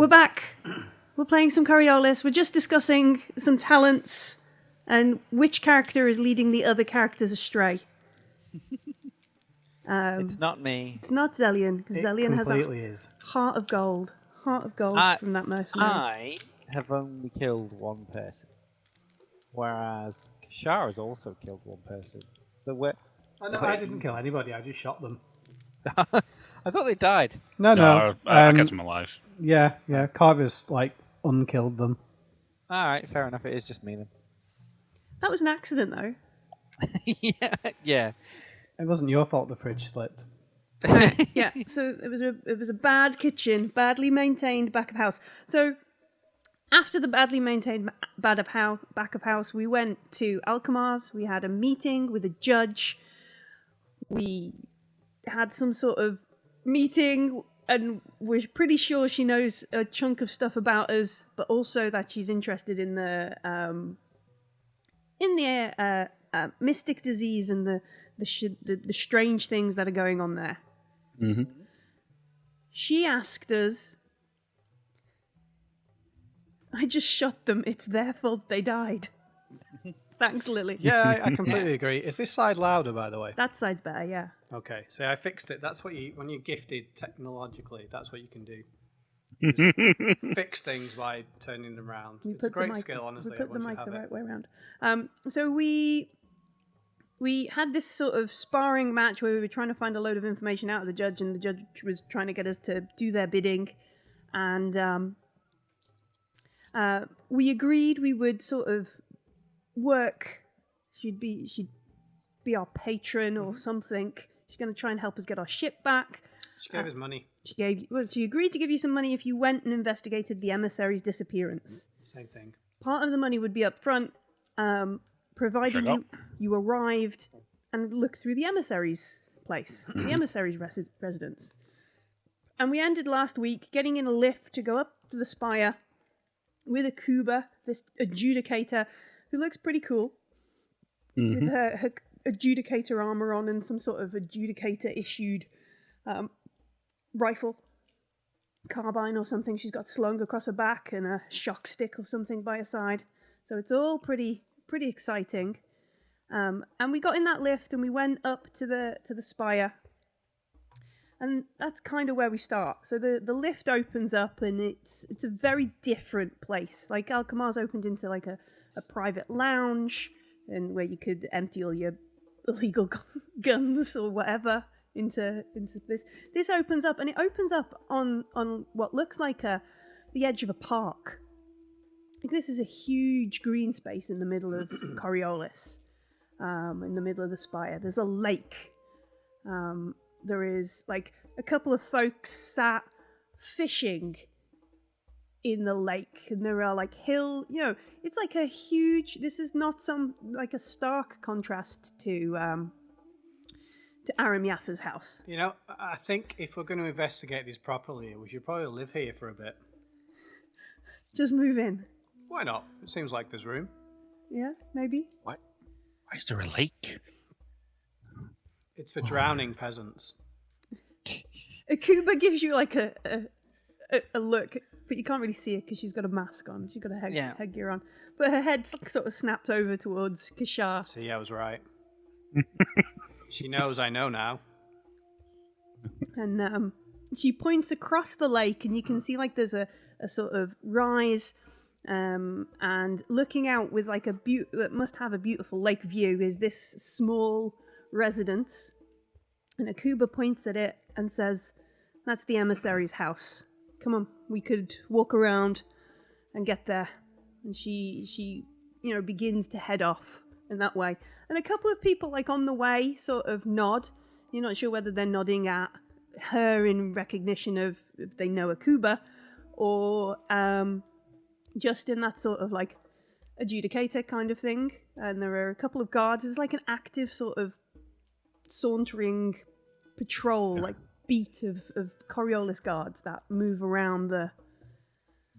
We're back. We're playing some Coriolis. We're just discussing some talents and which character is leading the other characters astray. It's not me. It's not Zelian, because Zelian has a heart of gold. Heart of gold from that mercenary. I have only killed one person, whereas Kashar has also killed one person. So we're... I didn't kill anybody. I just shot them. I thought they died. No. I kept them alive. Yeah. Carver's unkilled them. All right, fair enough. It is just me then. That was an accident, though. Yeah. It wasn't your fault the fridge slipped. Yeah. So it was a bad kitchen, badly maintained back of house. So after the badly maintained back of house, we went to Alkamar's. We had a meeting with a judge. We had some sort of meeting, and we're pretty sure she knows a chunk of stuff about us, but also that she's interested in the mystic disease and the strange things that are going on there. Mm-hmm. She asked us. I just shot them. It's their fault they died. Thanks, Lily. Yeah, I completely agree. Is this side louder, by the way? That side's better, yeah. Okay, so I fixed it. That's what when you're gifted technologically, that's what you can do. Fix things by turning them around. It's a great skill, honestly. We put the mic the right way around. So we had this sort of sparring match where we were trying to find a load of information out of the judge, and the judge was trying to get us to do their bidding, and we agreed we would sort of work. She'd be our patron or something. She's going to try and help us get our ship back. She gave us money. She agreed to give you some money if you went and investigated the emissary's disappearance. Same thing. Part of the money would be up front, providing you arrived and looked through the emissary's place, the emissary's residence. And we ended last week getting in a lift to go up to the spire with a Kuba, this adjudicator, who looks pretty cool, with her adjudicator armor on and some sort of adjudicator-issued rifle, carbine or something she's got slung across her back, and a shock stick or something by her side. So it's all pretty exciting. And we got in that lift and we went up to the spire. And that's kind of where we start. So the lift opens up and it's a very different place. Like Alkamar's opened into like a private lounge, and where you could empty all your illegal guns or whatever into this. This opens up, and it opens up on what looks like the edge of a park. Like, this is a huge green space in the middle of Coriolis, in the middle of the spire. There's a lake. There is like a couple of folks sat fishing in the lake, and there are like it's like a huge. This is not like a stark contrast to Aram Yaffa's house. I think if we're going to investigate this properly, we should probably live here for a bit. Just move in. Why not? It seems like there's room. Yeah, maybe. Why is there a lake? It's for drowning peasants. Akuba gives you like a look, but you can't really see it because she's got a mask on. She's got a headgear on, but her head sort of snaps over towards Kashar. See, I was right. She knows I know now. And she points across the lake, and you can see like there's a sort of rise, and looking out with like that must have a beautiful lake view is this small residence. And Akuba points at it and says, "That's the emissary's house. Come on, we could walk around and get there." And she begins to head off in that way. And a couple of people like on the way sort of nod. You're not sure whether they're nodding at her in recognition of if they know Akuba, or just in that sort of like adjudicator kind of thing. And there are a couple of guards. It's like an active sort of sauntering patrol, like beat of Coriolis guards that move around the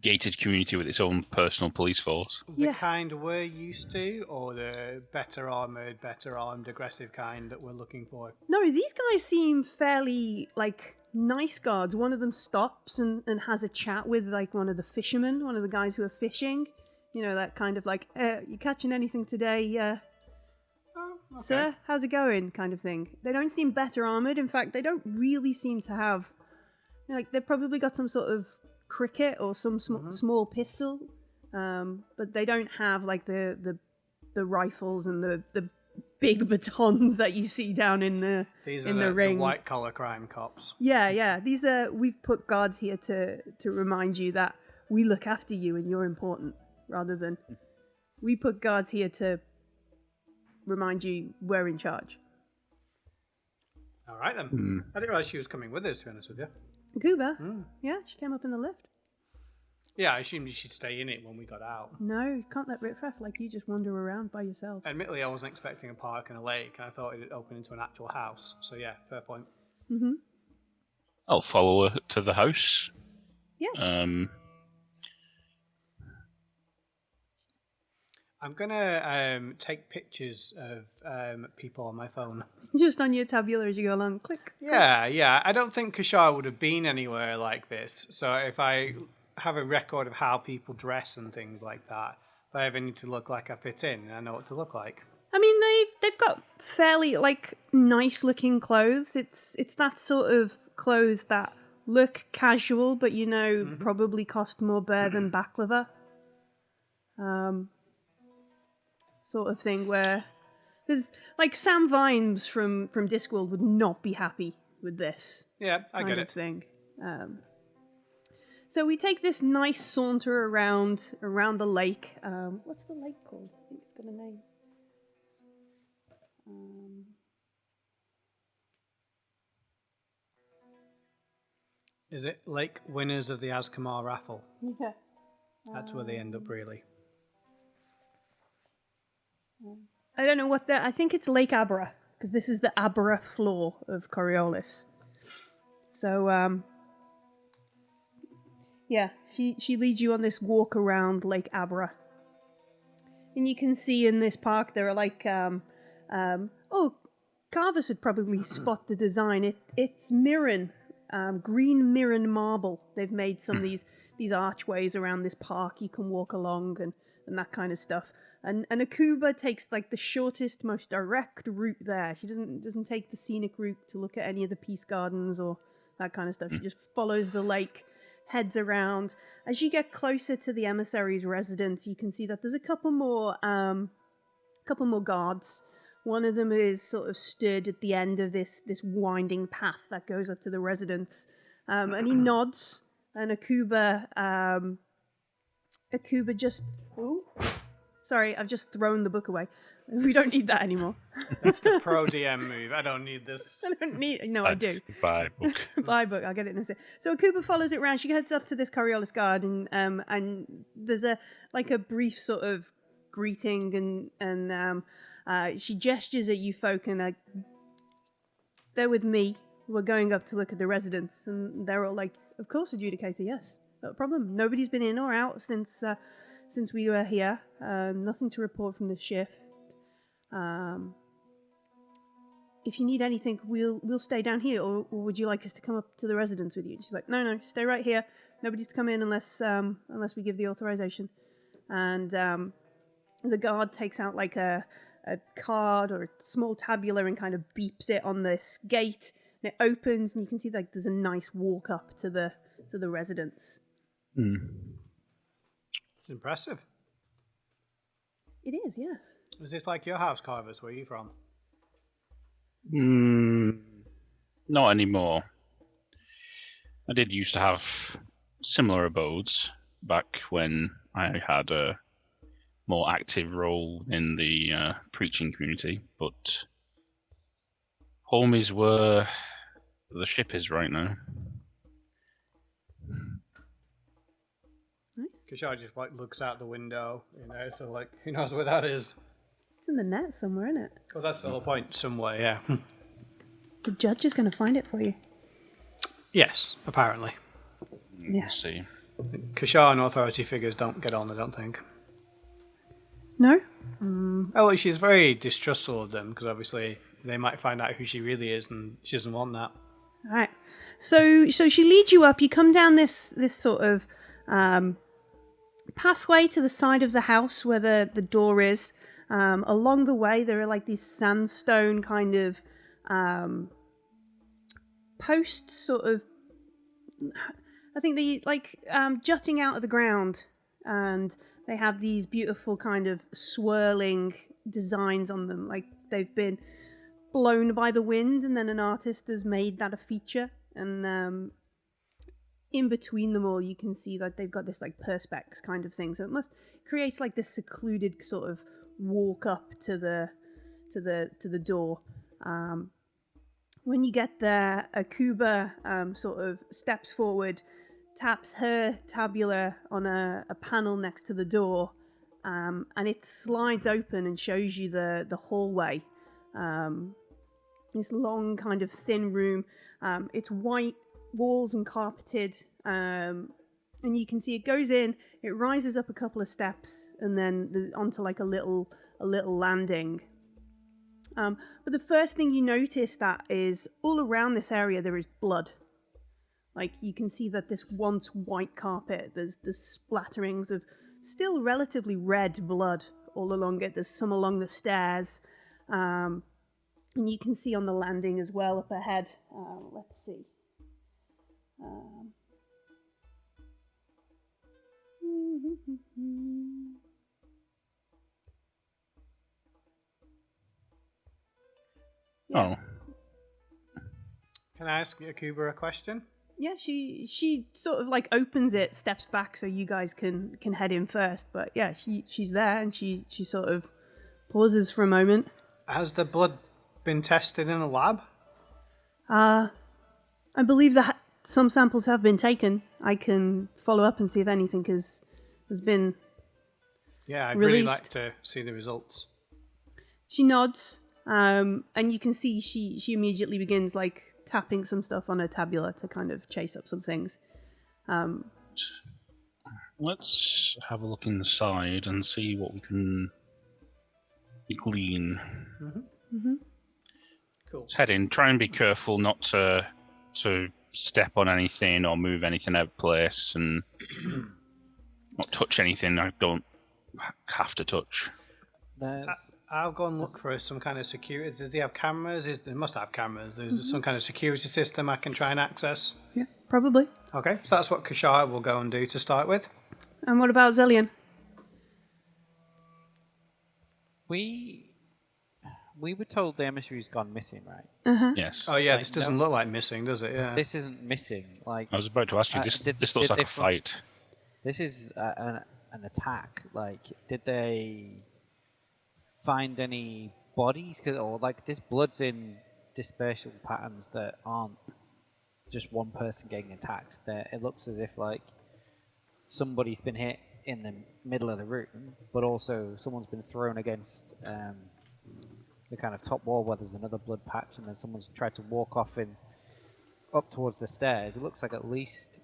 gated community with its own personal police force. The kind we're used to, or the better armed, aggressive kind that we're looking for? No, these guys seem fairly like nice guards. One of them stops and has a chat with like one of the fishermen, one of the guys who are fishing. You know, that kind of like, you catching anything today, Oh, okay. sir? How's it going? Kind of thing. They don't seem better armored. In fact, they don't really seem to have, like, they've probably got some sort of cricket or some small pistol, but they don't have like the rifles and the big batons that you see down in the These in are the ring. the white collar crime cops. Yeah. These are, we've put guards here to remind you that we look after you and you're important, rather than we put guards here to remind you we're in charge. All right then. I didn't realize she was coming with us, to be honest with you. Cuba? Yeah, she came up in the lift. Yeah, I assumed you should stay in it when we got out. No, you can't let Riffraff like you just wander around by yourself. Admittedly, I wasn't expecting a park and a lake, and I thought it'd open into an actual house. So yeah, fair point. Mm-hmm. I'll follow her to the house. Yes. I'm gonna take pictures of people on my phone. Just on your tabula as you go along. Click. Yeah. I don't think Kashar would have been anywhere like this. So if I have a record of how people dress and things like that, if I ever need to look like I fit in, I know what to look like. I mean, they've got fairly like nice looking clothes. It's that sort of clothes that look casual, but you know probably cost more bear than baklava. Sort of thing where there's like Sam Vimes from Discworld would not be happy with this. Yeah, I kind get of it. thing. So we take this nice saunter around the lake. What's the lake called? I think it's got a name. Is it Lake Winners of the Askamar raffle? Yeah. That's where they end up, really. I don't know what I think it's Lake Abra, because this is the Abra floor of Coriolis. So, yeah, she leads you on this walk around Lake Abra. And you can see in this park there are like, Carvers would probably spot the design. It's Mirren, green Mirren marble. They've made some of these archways around this park you can walk along and that kind of stuff. And Akuba takes like the shortest, most direct route there. She doesn't take the scenic route to look at any of the peace gardens or that kind of stuff. She just follows the lake, heads around. As you get closer to the emissary's residence, you can see that there's a couple more guards. One of them is sort of stood at the end of this winding path that goes up to the residence, and he nods. And Akuba just. Ooh. Sorry, I've just thrown the book away. We don't need that anymore. That's the pro DM move. I don't need this. I don't need... No, I do. Buy book. Buy book. I'll get it in a second. So Akuba follows it around. She heads up to this Coriolis guard, and there's a brief sort of greeting, and she gestures at you folk, and they're with me. We're going up to look at the residence, and they're all like, "Of course, adjudicator. Yes, no problem. Nobody's been in or out since we were here. Nothing to report from the shift. If you need anything, we'll stay down here, or would you like us to come up to the residence with you?" She's like, No, stay right here. Nobody's to come in unless we give the authorization. And the guard takes out like a card or a small tabula and kind of beeps it on this gate, and it opens, and you can see like there's a nice walk up to the residence. It's impressive. It is, yeah. Was this like your house, Carvers? Where are you from? Not anymore. I did used to have similar abodes back when I had a more active role in the preaching community, but home is where the ship is right now. Nice. Kashar just like looks out the window, so like who knows where that is. It's in the net somewhere, isn't it? Well, that's the whole point. Somewhere, yeah. The judge is going to find it for you. Yes, apparently. Yeah. Let's see. Kashar and authority figures don't get on, I don't think. No? Oh, she's very distrustful of them because obviously they might find out who she really is, and she doesn't want that. All right. So she leads you up. You come down this sort of pathway to the side of the house where the door is. Along the way, there are like these sandstone kind of posts, sort of. I think they like jutting out of the ground, and they have these beautiful kind of swirling designs on them, like they've been blown by the wind, and then an artist has made that a feature. And in between them all, you can see that they've got this like perspex kind of thing. So it must create like this secluded sort of walk up to the door. When you get there, Akuba sort of steps forward, taps her tabula on a panel next to the door, and it slides open and shows you the hallway. This long kind of thin room. It's white walls and carpeted, and you can see it goes in, it rises up a couple of steps, and then onto like a little landing. But the first thing you notice that is all around this area there is blood. Like you can see that this once white carpet, there's splatterings of still relatively red blood all along it. There's some along the stairs, and you can see on the landing as well up ahead. Let's see. Oh. Can I ask Akuba a question? Yeah, she sort of like opens it, steps back so you guys can head in first. But yeah, she's there, and she sort of pauses for a moment. Has the blood been tested in a lab? I believe that some samples have been taken. I can follow up and see if anything has been Yeah, I'd released. really like to see the results. She nods, and you can see she immediately begins like tapping some stuff on her tabula to kind of chase up some things. Let's have a look inside and see what we can glean. Cool. Let's head in. Try and be careful not to step on anything or move anything out of place, and not touch anything I don't have to touch. I'll go and look for some kind of security. Does they have cameras? They must have cameras. Is there some kind of security system I can try and access? Yeah, probably. Okay, so that's what Kashara will go and do to start with. And what about Zelian? We were told the emissary's gone missing, right? Yes. Oh yeah, Like, this doesn't look like missing, does it? Yeah. This isn't missing. Like I was about to ask you. This looks did like they a fight. this is an attack. Like, did they find any bodies? Or like this blood's in dispersal patterns that aren't just one person getting attacked. It looks as if like somebody's been hit in the middle of the room, but also someone's been thrown against the kind of top wall where there's another blood patch, and then someone's tried to walk off up towards the stairs. It looks like at least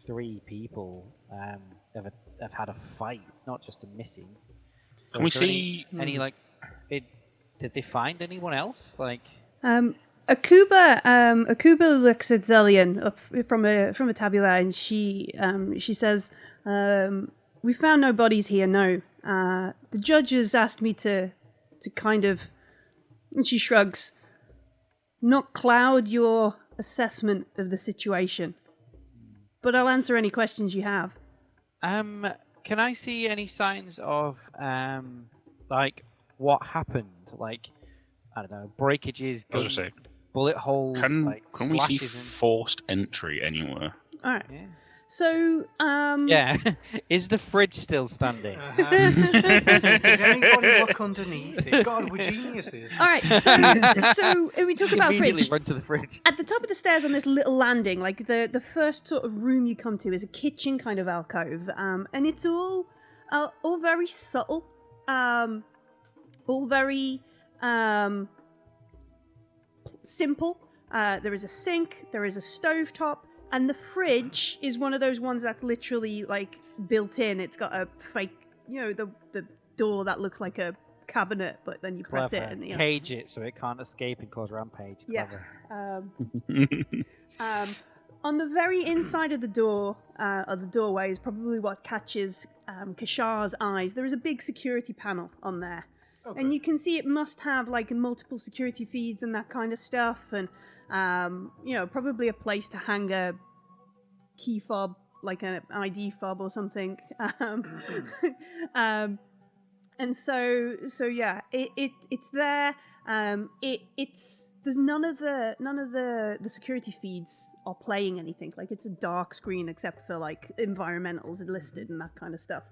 3 people have had a fight, not just a missing. So Can we is there see any like? Did they find anyone else? Like, Akuba looks at Zelian up from a tabula, and she says, "We found no bodies here. No. The judges asked me to kind of," and she shrugs, "not cloud your assessment of the situation, but I'll answer any questions you have." can I see any signs of like what happened? Like, I don't know, breakages, I was gonna say, bullet holes, can we see slashes in. forced entry anywhere? All right. Yeah. So, Yeah. Is the fridge still standing? Did anybody look underneath it? God, we're geniuses. all right. So we talk about Immediately fridge. run to the fridge. At the top of the stairs on this little landing, like the first sort of room you come to is a kitchen kind of alcove, and it's all very subtle, all very simple. There is a sink, there is a stovetop, and the fridge is one of those ones that's literally like built in. It's got a fake, the door that looks like a cabinet, but then you press Clever. it and Cage it so it can't escape and cause rampage. yeah. Clever. On the very inside of the door, or the doorway, is probably what catches Kashar's eyes. There is a big security panel on there. Okay. And you can see it must have like multiple security feeds and that kind of stuff, and probably a place to hang a key fob, like an ID fob or something. And so yeah, it's there. There's none of the security feeds are playing anything. Like, it's a dark screen except for like environmentals listed and that kind of stuff.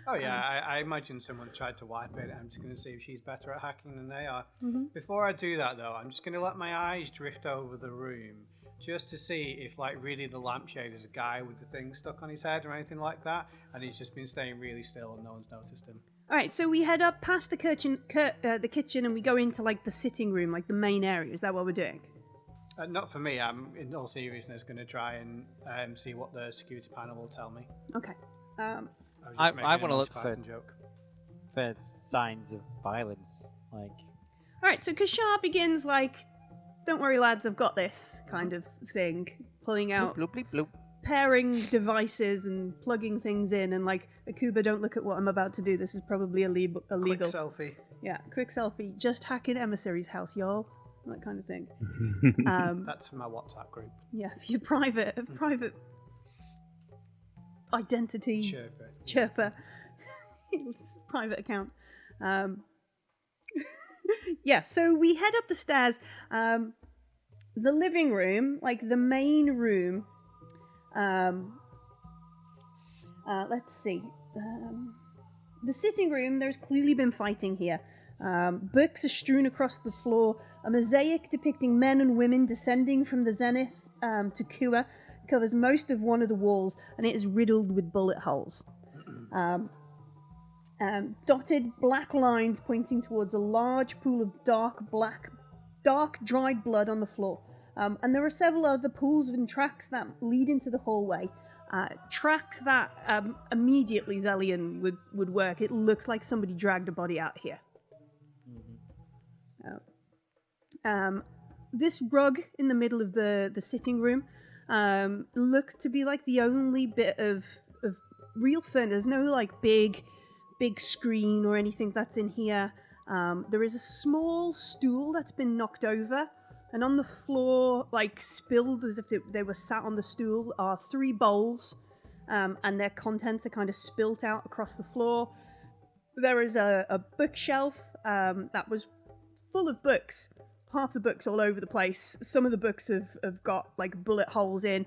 Oh yeah, I imagine someone tried to wipe it. I'm just going to see if she's better at hacking than they are. Before I do that though, I'm just going to let my eyes drift over the room just to see if like really the lampshade is a guy with the thing stuck on his head or anything like that, and he's just been staying really still and no one's noticed him. All right, so we head up past the kitchen, and we go into like the sitting room, like the main area. Is that what we're doing? Not for me. I'm in all seriousness going to try and see what the security panel will tell me. Okay. I want to look for signs of violence. Like, all right, so Kashar begins like, "Don't worry, lads, I've got this," kind of thing, pulling out, bloop, bloop, bloop. pairing devices and plugging things in, and like, Akuba, don't look at what I'm about to do. This is probably illegal. Quick selfie. Yeah, quick selfie. Just hacking Emissary's house, y'all. That kind of thing. That's for my WhatsApp group. Yeah, for your private identity chirper. Private account. Yeah, so we head up the stairs. The living room, like the main room. Let's see. The sitting room, there's clearly been fighting here. Books are strewn across the floor. A mosaic depicting men and women descending from the zenith to Kua covers most of one of the walls, and it is riddled with bullet holes. Dotted black lines pointing towards a large pool of dark dried blood on the floor. And there are several other pools and tracks that lead into the hallway. Tracks that immediately Zelian would work. It looks like somebody dragged a body out here. This rug in the middle of the sitting room looks to be like the only bit of real furniture. There's no like big screen or anything that's in here. There is a small stool that's been knocked over, and on the floor, like spilled as if they were sat on the stool, are 3 bowls, and their contents are kind of spilt out across the floor. There is a bookshelf that was full of books. Half the books all over the place. Some of the books have got like bullet holes in.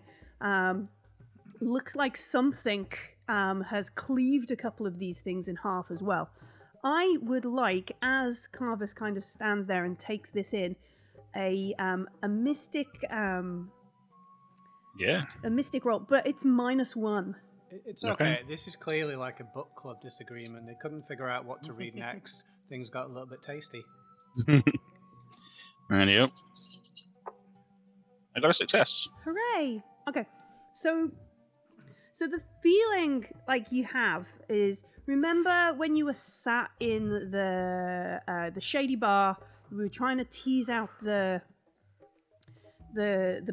Looks like something has cleaved a couple of these things in half as well. I would like, as Carvus kind of stands there and takes this in, a mystic a mystic roll, but it's -1. It's okay. This is clearly like a book club disagreement. They couldn't figure out what to read next. Things got a little bit tasty. Rightio. I got a success. Hooray! Okay, so the feeling like you have is, remember when you were sat in the shady bar, we were trying to tease out the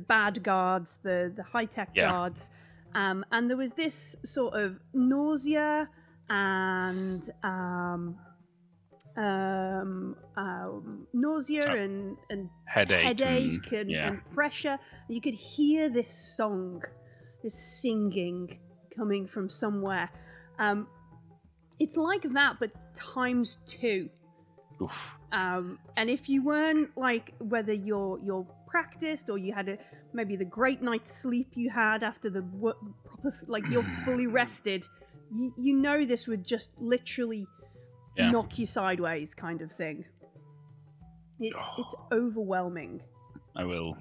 bad guards, the high-tech guards, and there was this sort of nausea and headache and pressure. You could hear this song, this singing coming from somewhere. It's like that, but times 2. Oof. And if you weren't like, whether you're practiced or you had maybe the great night's sleep you had after the proper, like you're fully rested, you know this would just literally knock you sideways, kind of thing. It's overwhelming. I will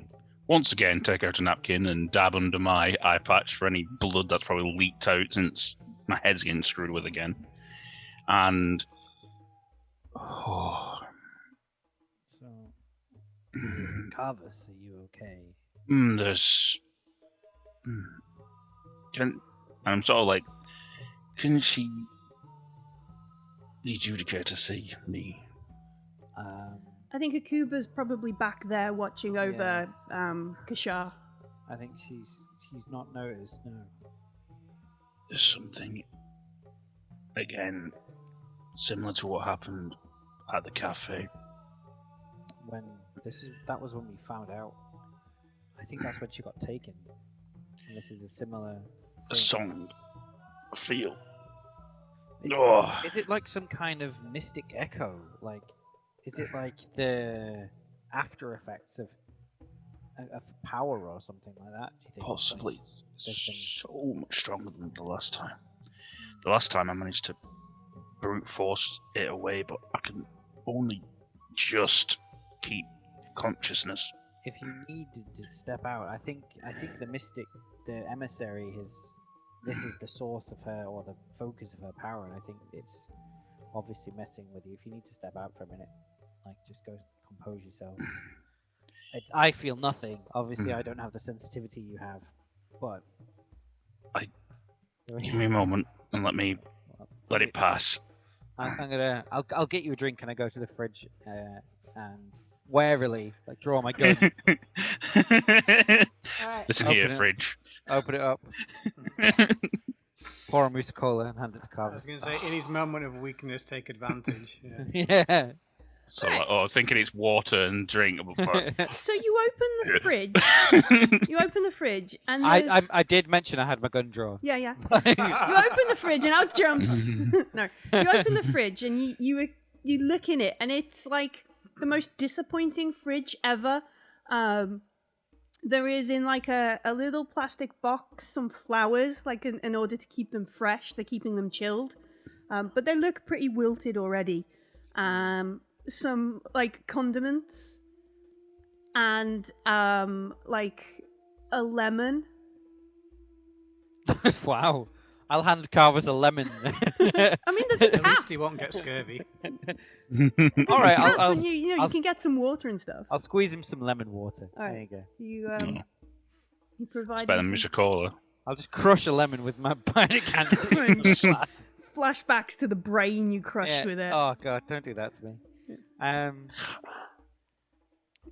once again take out a napkin and dab under my eye patch for any blood that's probably leaked out since my head's getting screwed with again. And So, Carvus, are you okay? I'm sort of like, can she the adjudicator see me I think Akuba's probably back there watching over Kashar. I think she's not noticed. No. There's something, again, similar to what happened at the cafe. That was when we found out. I think that's when she got taken. And this is a similar A thing. song. A feel. Is it like some kind of mystic echo? Like, is it like the after effects of power or something like that? Do you think? Possibly. There's been- So much stronger than the last time. The last time I managed to brute force it away, but I can only just keep consciousness. If you need to step out, I think the mystic, the emissary, this is the source of her or the focus of her power, and I think it's obviously messing with you. If you need to step out for a minute, like just go compose yourself. I feel nothing. Obviously, I don't have the sensitivity you have, but Give me a moment and let it pass. I'll get you a drink, and I go to the fridge and warily draw my gun. Alright. Listen Open here, it. fridge. Open it up, pour a moose cola, and hand it to I was Carvis. going to say, in his moment of weakness, take advantage. Yeah. Yeah. So, thinking it's water and drink. But So you open the fridge. You open the fridge, and there's... I did mention I had my gun drawn. Yeah. You open the fridge, and out jumps. No, you open the fridge, and you look in it, and it's like the most disappointing fridge ever. There is in like a little plastic box some flowers, like in order to keep them fresh. They're keeping them chilled, but they look pretty wilted already. Some like condiments and like a lemon. Wow. I'll hand Carvis a lemon. I mean, there's a At tap. least he won't get scurvy. There's All a right, tap, I'll and you can get some water and stuff. I'll squeeze him some lemon water. All right. There you go. You provide it's better than him Mr. Cola. I'll just crush a lemon with my bionic hand. some flashbacks to the brain you crushed with it. Oh god, don't do that to me.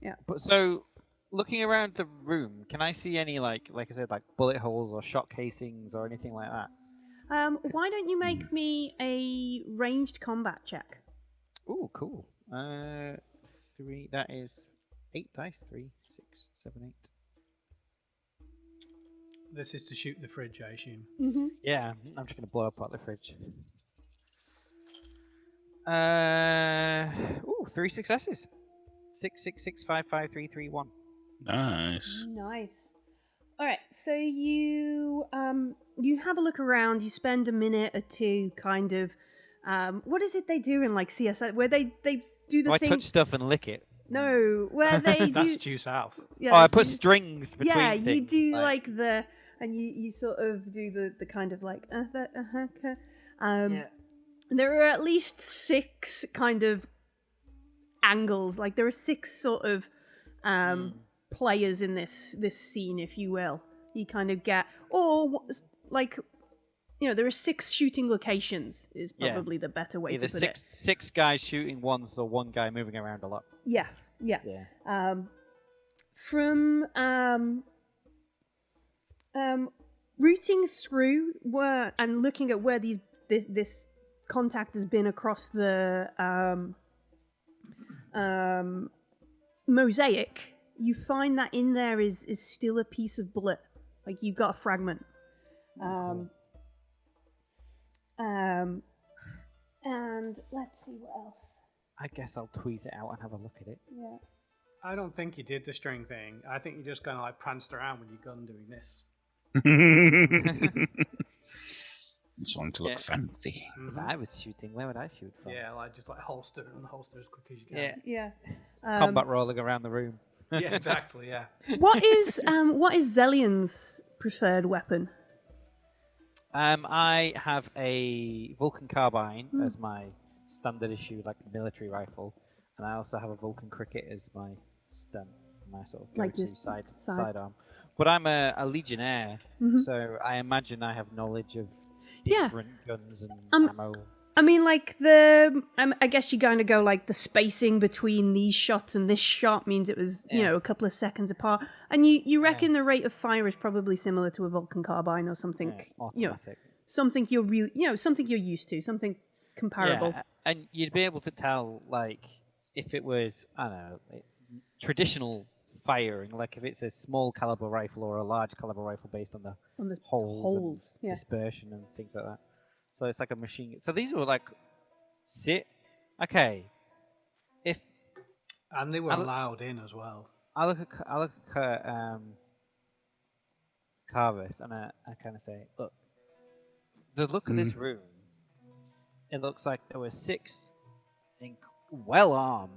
Yeah. But so, looking around the room, can I see any like I said, like bullet holes or shot casings or anything like that? Why don't you make me a ranged combat check? Ooh, cool. 3. That is 8 dice. 3, 6, 7, 8. This is to shoot the fridge, I assume. Mm-hmm. Yeah, I'm just gonna blow apart the fridge. 3 successes. 6, 6, 6, 5, 5, 3, 3, 1. Nice. Nice. All right, so you have a look around. You spend a minute or two, kind of. What is it they do in like CSI where they do the I thing? touch stuff and lick it. No, where they That's do. due south. Yeah, I that's put due- strings between Yeah, things. you do like the, and you sort of do the kind of like There are at least 6 kind of angles. Like there are 6 sort of players in this scene, if you will. You kind of get, or like, there are 6 shooting locations. Is probably the better way either to put it. six guys shooting once or one guy moving around a lot. Yeah. From routing through and looking at where this contact has been across the mosaic, you find that in there is still a piece of bullet. Like you've got a fragment. And let's see what else. I guess I'll tweeze it out and have a look at it. Yeah. I don't think you did the string thing. I think you just kind of like pranced around with your gun doing this. Just wanting to look fancy. If I was shooting, where would I shoot from? Yeah, like just like holster and holster as quick as you can. Yeah. Yeah. Combat rolling around the room. Yeah, exactly. Yeah. What is Zelian's preferred weapon? I have a Vulcan carbine as my standard issue, like military rifle, and I also have a Vulcan cricket as my sort of Like go-to your sidearm. But I'm a legionnaire, so I imagine I have knowledge of Yeah. different guns and ammo. I mean, like I guess you're going to go like the spacing between these shots and this shot means it was, you Yeah. know, a couple of seconds apart. And you reckon the rate of fire is probably similar to a Vulcan carbine or something, you know, automatic. something you're really, you know, something you're used to, something comparable. Yeah, and you'd be able to tell, like, if it was, I don't know, traditional firing, like if it's a small caliber rifle or a large caliber rifle based on the holes and yeah. dispersion and things like that. So it's like a machine. So these were like, okay. If And they were allowed in as well. I look at Carvis and I kind of say, look, the look of this room. It looks like there were 6 well-armed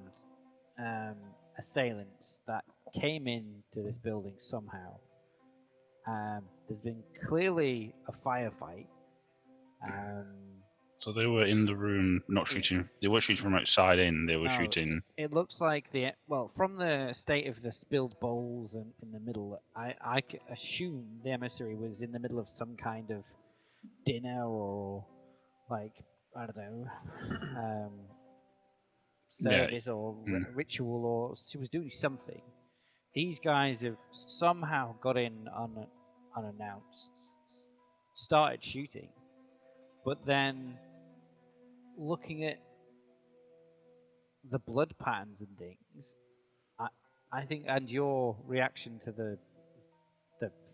assailants that came into this building somehow. There's been clearly a firefight. So they were in the room, not shooting. They weren't shooting from outside in. They were shooting. It looks like from the state of the spilled bowls and in the middle, I assume the emissary was in the middle of some kind of dinner or like, I don't know, service or ritual, or she was doing something. These guys have somehow got in unannounced, started shooting, but then looking at the blood patterns and things, I think, and your reaction to the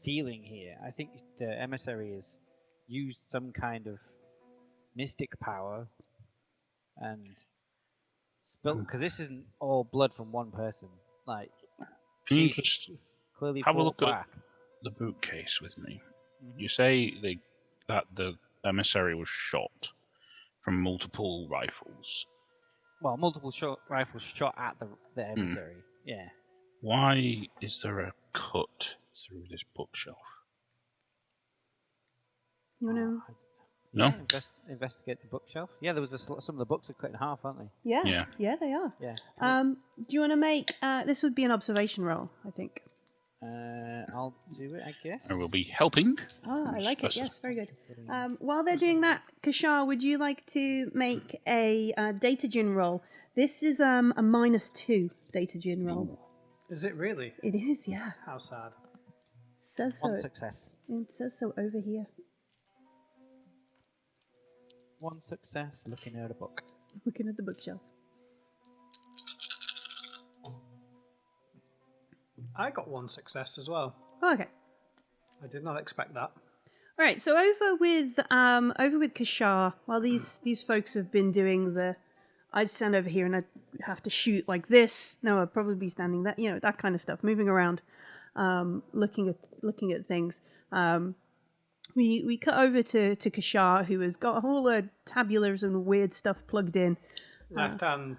feeling here, I think the emissary has used some kind of mystic power and spilt, because this isn't all blood from one person. Like, Can you she's just clearly have a fought look back. at the bookcase with me? You say that the emissary was shot from multiple rifles. Well, multiple rifles shot at the emissary. Yeah. Why is there a cut through this bookshelf? You know? No? Yeah, investigate the bookshelf. Yeah, there was some of the books are cut in half, aren't they? Yeah, they are. Yeah. Do you want to make this would be an observation roll, I think. I'll do it, I guess. I will be helping. I like it. Yes, very good. While they're doing that, Kashar, would you like to make a datagen roll? This is a -2 datagen roll. Is it really? It is, yeah. How sad. It says so. One success. It says so over here. One success. Looking at a book. Looking at the bookshelf. I got 1 success as well. Oh, okay. I did not expect that. All right. So over with Kashar, while these folks have been doing I'd stand over here and I'd have to shoot like this. No, I'd probably be standing that, you know, that kind of stuff, moving around, looking at things. We cut over to Kashar, who has got all the tabulars and weird stuff plugged in. Left hand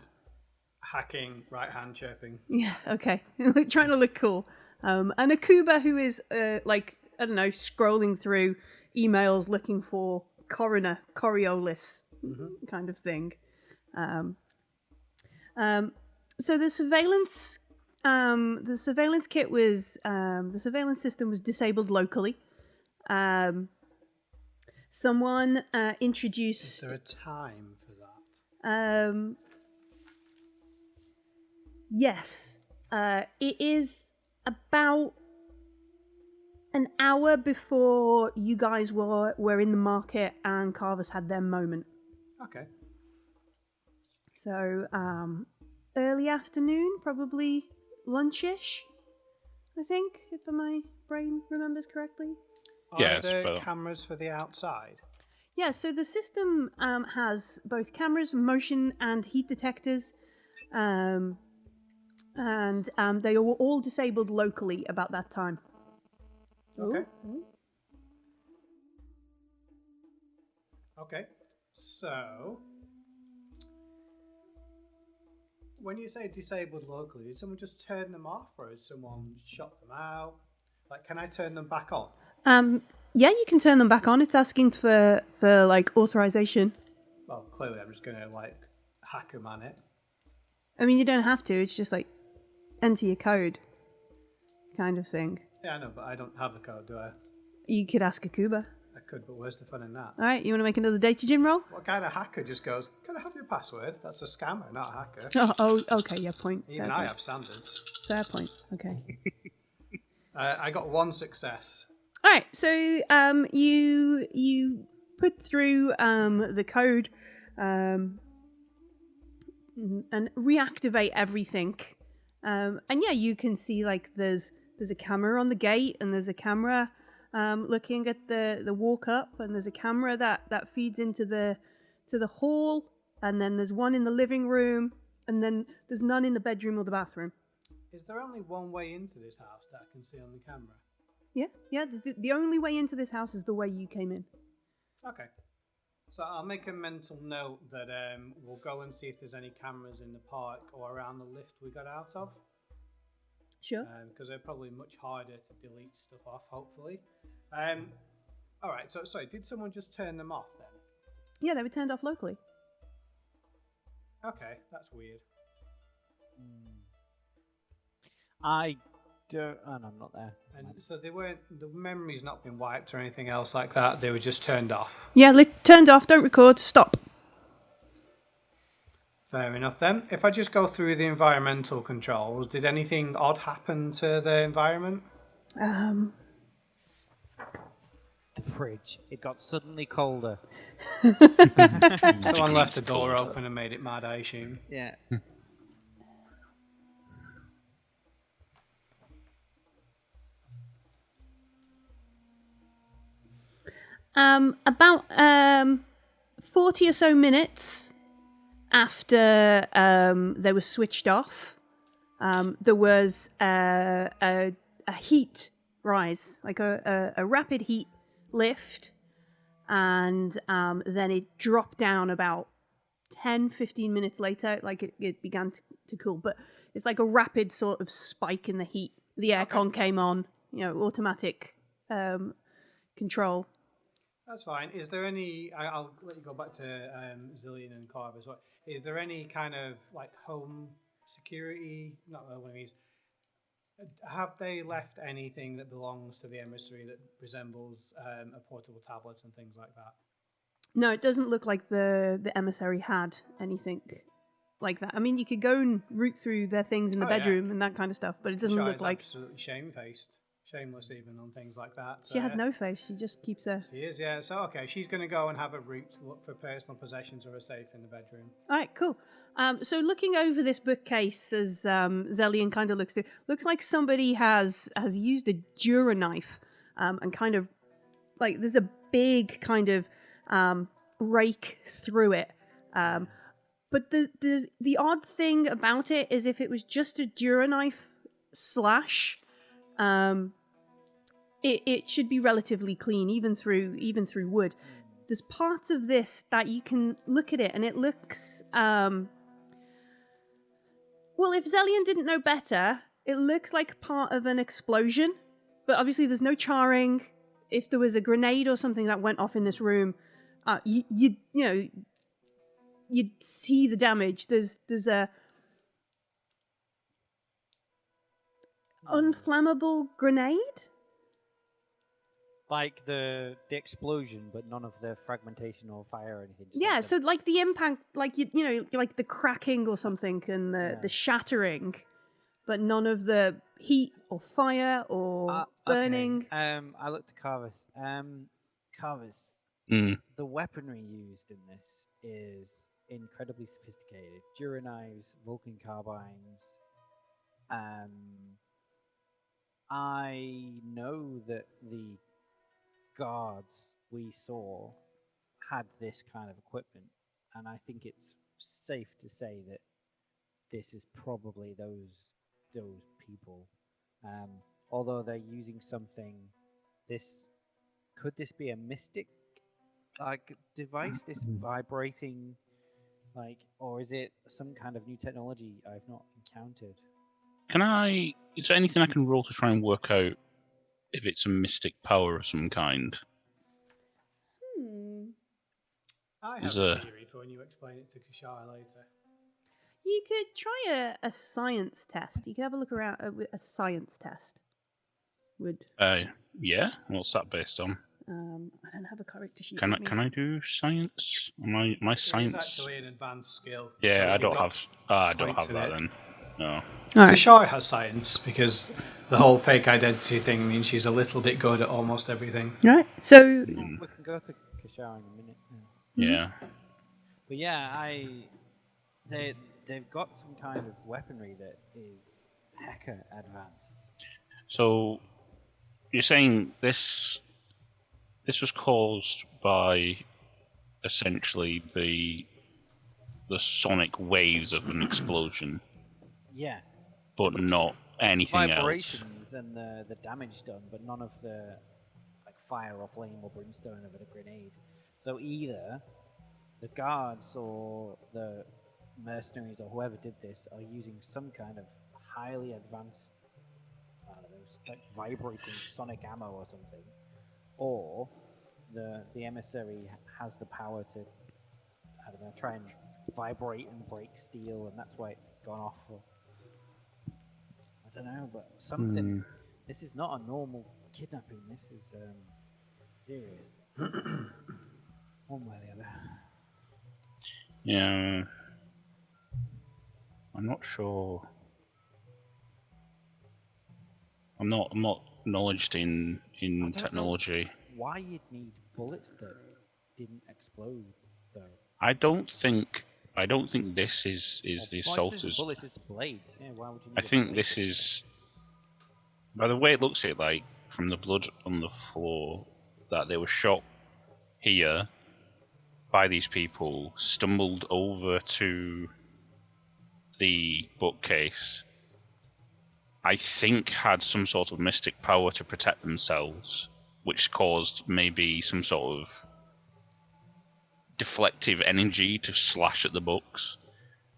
hacking, right hand chirping. Yeah, okay. Trying to look cool. And Akuba, who is, like, I don't know, scrolling through emails looking for Coriolis kind of thing. So the surveillance kit was, the surveillance system was disabled locally. Someone introduced... Is there a time for that? Yes. It is about an hour before you guys were in the market and Carvers had their moment. Okay. So, early afternoon, probably lunchish, I think, if my brain remembers correctly. Are there cameras for the outside? Yeah, so the system has both cameras, motion, and heat detectors. And they were all disabled locally about that time. Okay. Okay. So, when you say disabled locally, did someone just turn them off, or has someone shut them out? Like, can I turn them back on? Yeah, you can turn them back on. It's asking for like authorization. Well, clearly, I'm just gonna like hack them on it. I mean, you don't have to. It's just like enter your code, kind of thing. Yeah, I know, but I don't have the code, do I? You could ask Akuba. I could, but where's the fun in that? All right, you want to make another data gym roll? What kind of hacker just goes, can I have your password? That's a scammer, not a hacker. Oh, okay, yeah, point. Even Fair I point. have standards. Fair point. Okay. I got 1 success. All right, so you put through the code and reactivate everything, and yeah, you can see like there's a camera on the gate, and there's a camera looking at the walk up, and there's a camera that feeds into the hall, and then there's one in the living room, and then there's none in the bedroom or the bathroom. Is there only one way into this house that I can see on the camera? Yeah. The only way into this house is the way you came in. Okay. So I'll make a mental note that we'll go and see if there's any cameras in the park or around the lift we got out of. Sure. Because they're probably much harder to delete stuff off, hopefully. All right, so sorry, did someone just turn them off then? Yeah, they were turned off locally. Okay, that's weird. I don't. Oh, no, I'm not there. And so they weren't. The memory's not been wiped or anything else like that. They were just turned off. Yeah, turned off. Don't record. Stop. Fair enough then. If I just go through the environmental controls, did anything odd happen to the environment? The fridge. It got suddenly colder. Someone left the door open and made it mad, I assume. Yeah. About 40 or so minutes after they were switched off, there was a heat rise, like a rapid heat lift, and then it dropped down about 10-15 minutes later, like it began to cool, but it's like a rapid sort of spike in the heat. The aircon came on, automatic control. That's fine. Is there any? I'll let you go back to Zelian and Carver as well. Is there any kind of like home security? Not what I mean. Have they left anything that belongs to the emissary that resembles a portable tablet and things like that? No, it doesn't look like the emissary had anything like that. I mean, you could go and root through their things in the bedroom and that kind of stuff, but it doesn't look like. Absolutely shamefaced. Shameless even on things like that. She has no face. She just keeps her. She is, yeah. So okay, she's going to go and have a route to look for personal possessions or a safe in the bedroom. All right, cool. So looking over this bookcase as Zelian kind of looks through, looks like somebody has used a Dura knife and kind of like there's a big kind of rake through it. But the odd thing about it is if it was just a Dura knife slash. It should be relatively clean, even through wood. There's parts of this that you can look at it, and it looks. Well, if Zelian didn't know better, it looks like part of an explosion. But obviously, there's no charring. If there was a grenade or something that went off in this room, you'd see the damage. There's a unflammable grenade. Like the explosion, but none of the fragmentation or fire or anything. Yeah, so like the impact, like like the cracking or something, and the shattering, but none of the heat or fire or burning. Okay. I looked at Carvis. Carvis, the weaponry used in this is incredibly sophisticated. Dura knives, Vulcan carbines. I know that the guards we saw had this kind of equipment, and I think it's safe to say that this is probably those people. Although they're using something, could this be a mystic like device? This vibrating, or is it some kind of new technology I've not encountered? Is there anything I can roll to try and work out if it's a mystic power of some kind? I have a theory for when you explain it to Kashara later. You could try a science test. You could have a look around with a science test. Yeah? What's that based on? I don't have a character sheet. Can with me. I do science? My It science. is actually an advanced skill. Yeah, so if I you've don't got have. I don't points have in that it- then. No. All right. Kishar has science because the whole fake identity thing means she's a little bit good at almost everything. Right. So We can go to Kashar in a minute. Yeah. But yeah, they've got some kind of weaponry that is hecka advanced. So you're saying this was caused by essentially the sonic waves of an explosion, Yeah, but not anything else. vibrations and the damage done, but none of the like fire or flame or brimstone of a grenade. So either the guards or the mercenaries or whoever did this are using some kind of highly advanced, I don't know, like vibrating sonic ammo or something, or the emissary has the power to, I don't know, try and vibrate and break steel, and that's why it's gone off. Or, I don't know, but something. This is not a normal kidnapping. This is serious. One way or the other. Yeah. I'm not sure. I'm not knowledged in don't technology. Why you'd need bullets that didn't explode, though? I don't think this is the assaulters. Bullets is the blades. Yeah, why would you need I a think blade? this is, by the way it looks it like from the blood on the floor, that they were shot here by these people, stumbled over to the bookcase, I think had some sort of mystic power to protect themselves, which caused maybe some sort of deflective energy to slash at the books,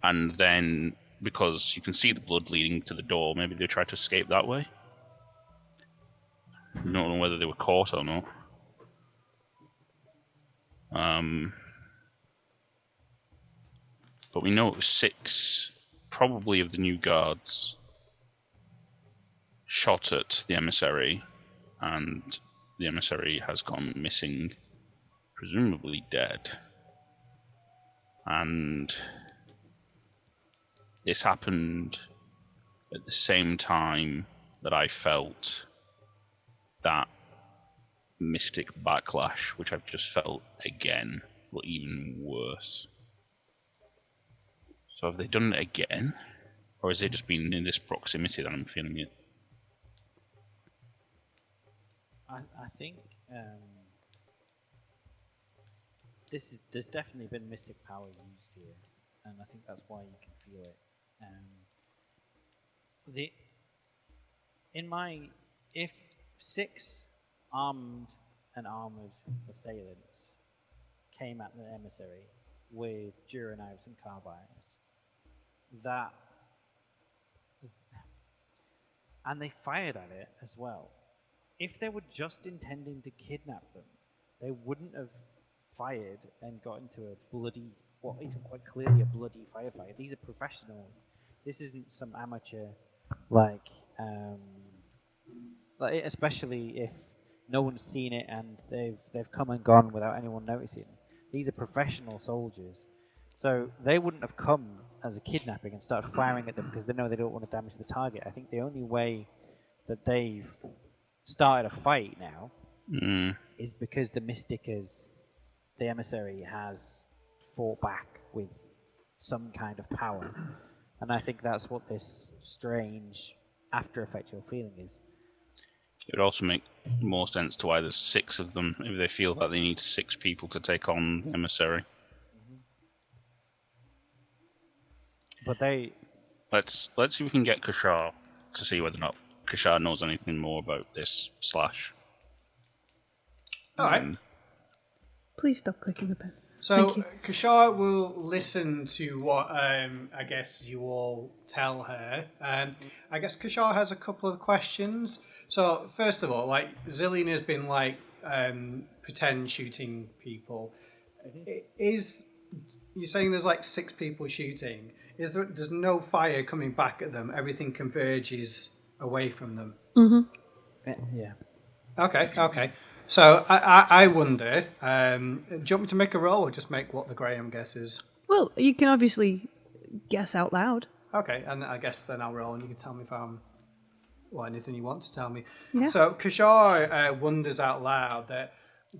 and then because you can see the blood leading to the door, maybe they tried to escape that way. I don't know whether they were caught or not. But we know it was 6, probably of the new guards, shot at the emissary, and the emissary has gone missing, presumably dead. And this happened at the same time that I felt that mystic backlash, which I've just felt again, but even worse. So have they done it again? Or has it just been in this proximity that I'm feeling it? I think there's definitely been mystic power used here, and I think that's why you can feel it. If 6 armed and armored assailants came at the emissary with Dura knives and carbines, and they fired at it as well. If they were just intending to kidnap them, they wouldn't have fired and got into a bloody, what isn't quite clearly a bloody firefight. These are professionals. This isn't some amateur, especially if no one's seen it and they've come and gone without anyone noticing. These are professional soldiers, so they wouldn't have come as a kidnapping and started firing at them because they know they don't want to damage the target. I think the only way that they've started a fight now is because the the emissary has fought back with some kind of power, and I think that's what this strange after effect you're feeling is. It would also make more sense to why there's 6 of them, if they feel that they need 6 people to take on the emissary. But Let's see if we can get Kashar to see whether or not Kashar knows anything more about this slash. Alright. Please stop clicking the pen. So Kashar will listen to what I guess you all tell her. I guess Kashar has a couple of questions. So first of all, like Zelian has been like pretend shooting people. Is you're saying there's like 6 people shooting? There's no fire coming back at them? Everything converges away from them. yeah. Okay. So I wonder, do you want me to make a roll or just make what the Graham guesses? Well, you can obviously guess out loud. Okay, and I guess then I'll roll and you can tell me if I'm... Well, anything you want to tell me. Yeah. So Kashar wonders out loud that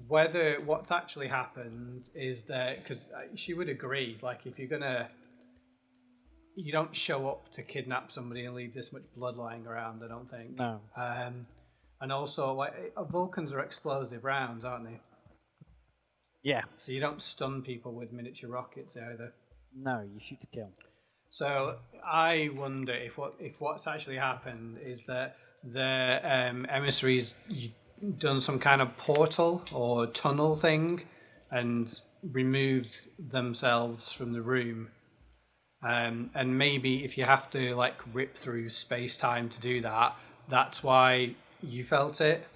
whether what's actually happened is that... Because she would agree, like, if you're going to... You don't show up to kidnap somebody and leave this much blood lying around, I don't think. No. And also, like, Vulcans are explosive rounds, aren't they? Yeah. So you don't stun people with miniature rockets either. No, you shoot to kill. So I wonder if what's actually happened is that the emissaries done some kind of portal or tunnel thing and removed themselves from the room. And maybe if you have to like rip through space-time to do that, that's why you felt it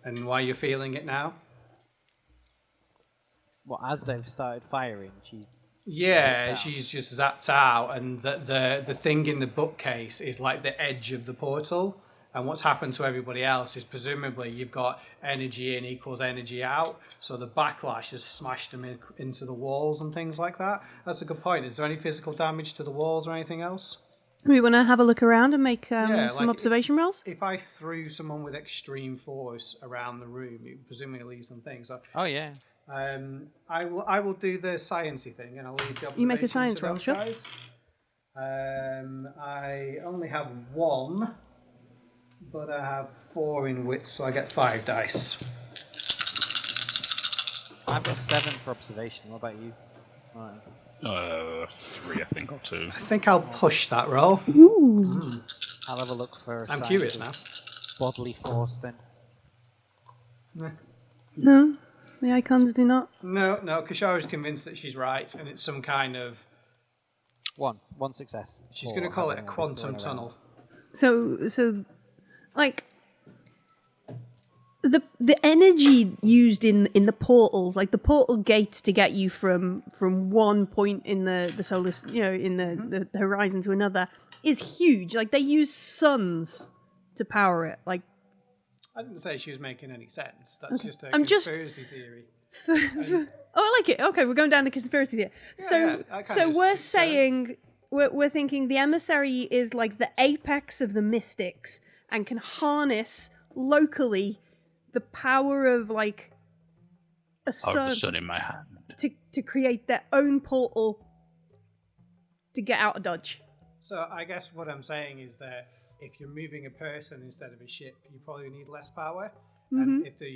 and why you're feeling it now. Well, as they've started firing, She's just zapped out, and the thing in the bookcase is like the edge of the portal. And what's happened to everybody else is presumably you've got energy in equals energy out, so the backlash has smashed them into the walls and things like that. That's a good point. Is there any physical damage to the walls or anything else? We want to have a look around and make some observation rolls? If I threw someone with extreme force around the room, it would presumably leave some things. So, Oh yeah. I will do the sciencey thing, and I'll leave the observation You make a science to roll, those sure. guys. I only have one, but I have 4 in wit, so I get 5 dice. I've got 7 for observation. What about you? Right. 3, I think, or 2. I think I'll push that roll. Ooh. I'll have a look for. I'm signs curious of now. Bodily force, then. No, the icons do not. No, Kashara's convinced that she's right, and it's some kind of... One success. She's 4 going to call it a hasn't been quantum thrown around. tunnel. So, like, the energy used in the portals, like the portal gates to get you from one point in the solar, in the horizon to another, is huge. Like, they use suns to power it. Like, I didn't say she was making any sense. That's Okay. just a I'm just- conspiracy theory. oh, I like it. Okay, we're going down the conspiracy theory. So we're saying we're thinking the emissary is like the apex of the mystics and can harness locally the power of like a Of sun the sun in my hand. to create their own portal to get out of Dodge. So I guess what I'm saying is that if you're moving a person instead of a ship, you probably need less power. And if they're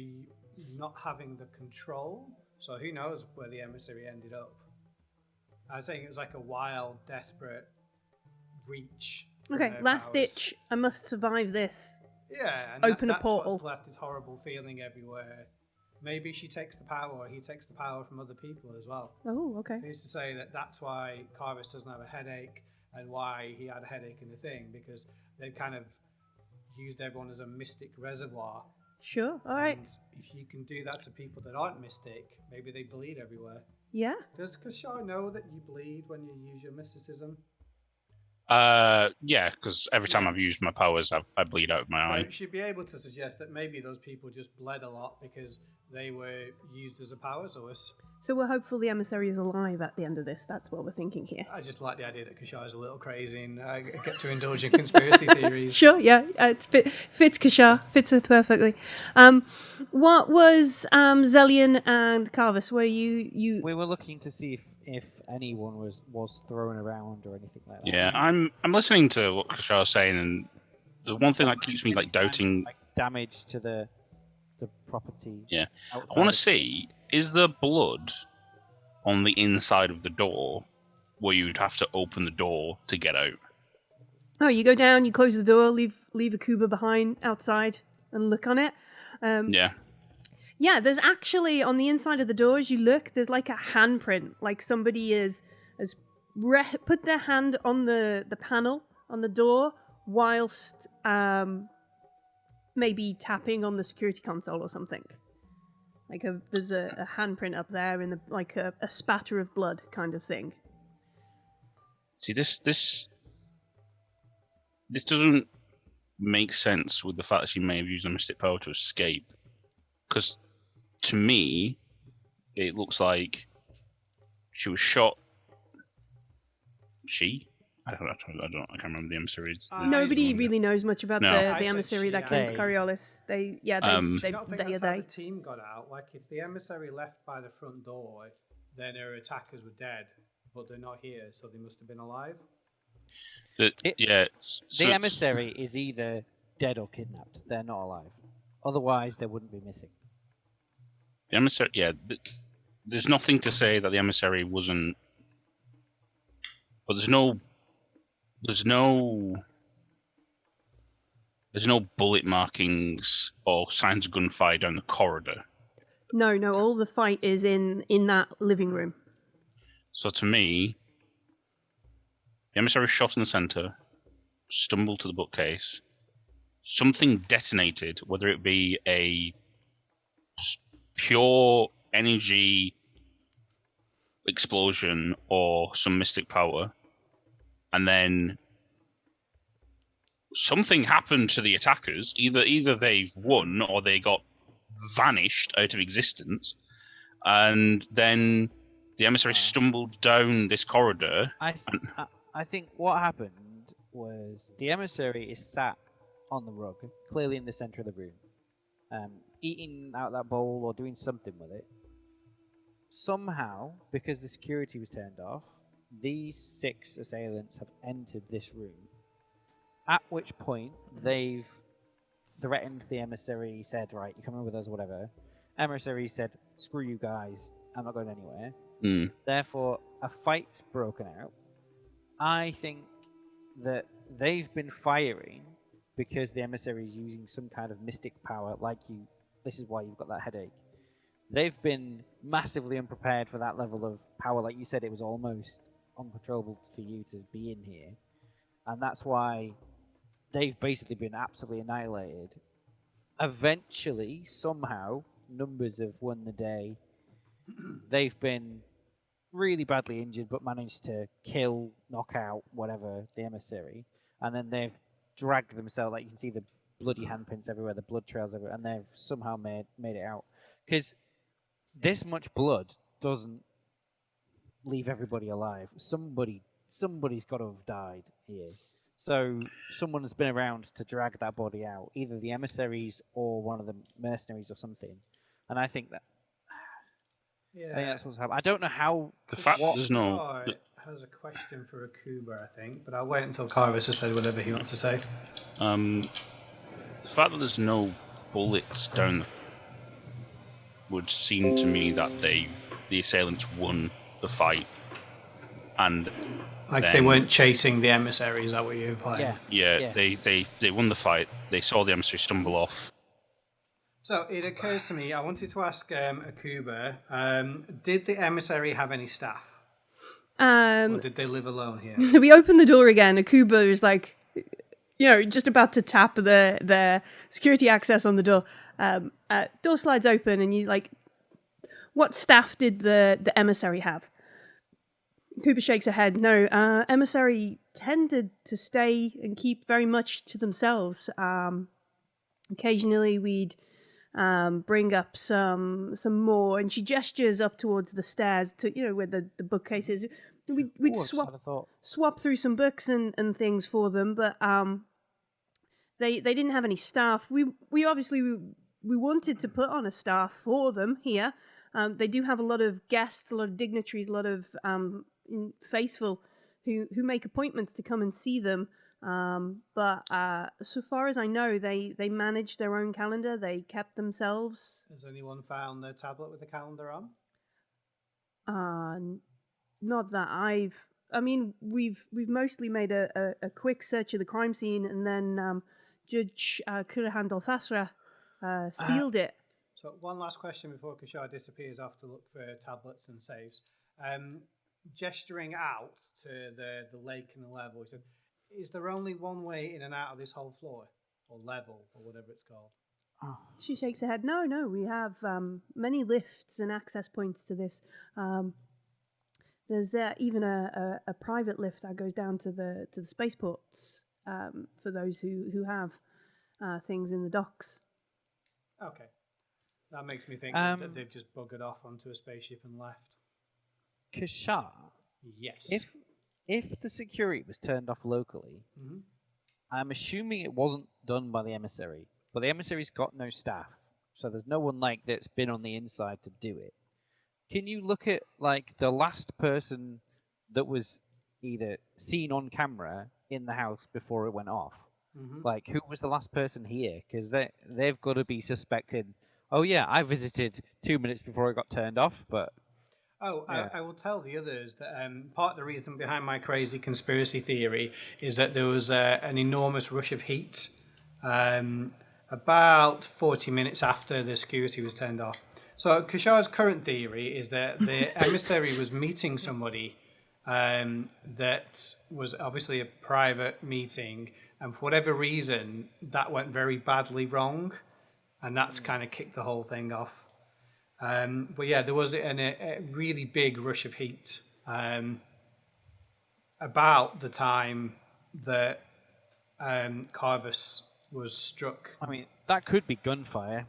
not having the control, so who knows where the emissary ended up. I was saying it was like a wild, desperate reach. for Okay, their last powers. ditch. I must survive this. Yeah, and Open a that's portal. What's left is horrible feeling everywhere. Maybe she takes the power, or he takes the power from other people as well. Oh, okay. Who's to say that that's why Carvis doesn't have a headache and why he had a headache in the thing, because they've kind of used everyone as a mystic reservoir. Sure. All right. And if you can do that to people that aren't mystic, maybe they bleed everywhere. Yeah. Does Kashar know that you bleed when you use your mysticism? Yeah, because every time I've used my powers, I bleed out of my So eye. she'd be able to suggest that maybe those people just bled a lot because they were used as a power source. So we're hopeful the emissary is alive at the end of this. That's what we're thinking here. I just like the idea that Kashar is a little crazy and get to indulge in conspiracy theories. Sure, yeah, it fits Kashar, fits her perfectly. What was Zelian and Carvis? Were you? We were looking to see if anyone was thrown around or anything like that. Yeah, I'm listening to what Kashar's saying, and the one thing that keeps me like doubting. Like damage to the property. Yeah. outside I want of- to see, is there blood on the inside of the door where you'd have to open the door to get out? Oh, you go down, you close the door, leave a Kuba behind outside, and look on it. Yeah. Yeah, there's actually on the inside of the door, as you look, there's like a handprint, like somebody has put their hand on the panel on the door whilst maybe tapping on the security console or something. Like there's a handprint up there and like a spatter of blood kind of thing. See, this doesn't make sense with the fact that she may have used a mystic power to escape. Because to me, it looks like she was shot. I can't remember the emissary. Nobody really knows much about No. the I said emissary she, that I came to think. Coriolis. They I don't think are that's how they. the team got out. Like, if the emissary left by the front door, then her attackers were dead, but they're not here, so they must have been alive. The emissary is either dead or kidnapped. They're not alive. Otherwise, they wouldn't be missing. The emissary, there's nothing to say that the emissary wasn't. But there's no bullet markings or signs of gunfire down the corridor. No, all the fight is in that living room. So to me, the emissary was shot in the center, stumbled to the bookcase, something detonated, whether it be a pure energy explosion or some mystic power, and then something happened to the attackers. Either they've won or they got vanished out of existence, and then the emissary stumbled down this corridor. I think what happened was the emissary is sat on the rug, clearly in the center of the room, eating out that bowl or doing something with it. Somehow, because the security was turned off, these 6 assailants have entered this room, at which point they've threatened the emissary, said, right, you're coming with us, whatever. Emissary said, screw you guys, I'm not going anywhere. Therefore, a fight's broken out. I think that they've been firing because the emissary is using some kind of mystic power, this is why you've got that headache. They've been massively unprepared for that level of power. Like you said, it was almost uncontrollable for you to be in here. And that's why they've basically been absolutely annihilated. Eventually, somehow, numbers have won the day. They've been really badly injured, but managed to kill, knock out, whatever, the emissary. And then they've dragged themselves, like you can see the bloody handprints everywhere, the blood trails everywhere, and they've somehow made it out. Because this much blood doesn't leave everybody alive. Somebody's got to have died here. So someone's been around to drag that body out, either the emissaries or one of the mercenaries or something. And I think that I think that's what's happened. I don't know how. The fact there's no. Has a question for Akuba, I think, but I'll wait until Kyrus has said whatever he wants to say. The fact that there's no bullets down would seem to me that the assailants won the fight, and they weren't chasing the emissary. Is that what you're implying? Yeah. They won the fight. They saw the emissary stumble off. So it occurs to me, I wanted to ask Akuba, did the emissary have any staff? Or did they live alone here? So we open the door again. Akuba is like, just about to tap the security access on the door. Door slides open, and you like, what staff did the emissary have? Akuba shakes her head. No, emissary tended to stay and keep very much to themselves. Occasionally we'd bring up some more, and she gestures up towards the stairs to where the bookcase is. We'd swap through some books and things for them, but they didn't have any staff. We obviously wanted to put on a staff for them here. They do have a lot of guests, a lot of dignitaries, a lot of faithful who make appointments to come and see them. But so far as I know, they managed their own calendar. They kept themselves. Has anyone found the tablet with the calendar on? Not that we've mostly made a quick search of the crime scene, and then Judge Kurahan Dolfasra sealed it. So one last question before Kishar disappears off to look for tablets and saves. Gesturing out to the lake and the level, he said, is there only one way in and out of this whole floor? Or level, or whatever it's called? Oh. She shakes her head. No, we have many lifts and access points to this. There's even a private lift that goes down to the spaceports for those who have things in the docks. Okay. That makes me think that they've just buggered off onto a spaceship and left. Kashar, Yes. if the security was turned off locally, I'm assuming it wasn't done by the emissary. But the emissary's got no staff, so there's no one like that's been on the inside to do it. Can you look at like the last person that was either seen on camera in the house before it went off? Like, who was the last person here? Because they've got to be suspecting. Oh yeah, I visited 2 minutes before it got turned off, but. Oh, yeah. I will tell the others that part of the reason behind my crazy conspiracy theory is that there was an enormous rush of heat about 40 minutes after the security was turned off. So Kashar's current theory is that the emissary was meeting somebody that was obviously a private meeting, and for whatever reason, that went very badly wrong, and that's kind of kicked the whole thing off. But yeah, there was a really big rush of heat about the time that Carvus was struck. I mean, that could be gunfire.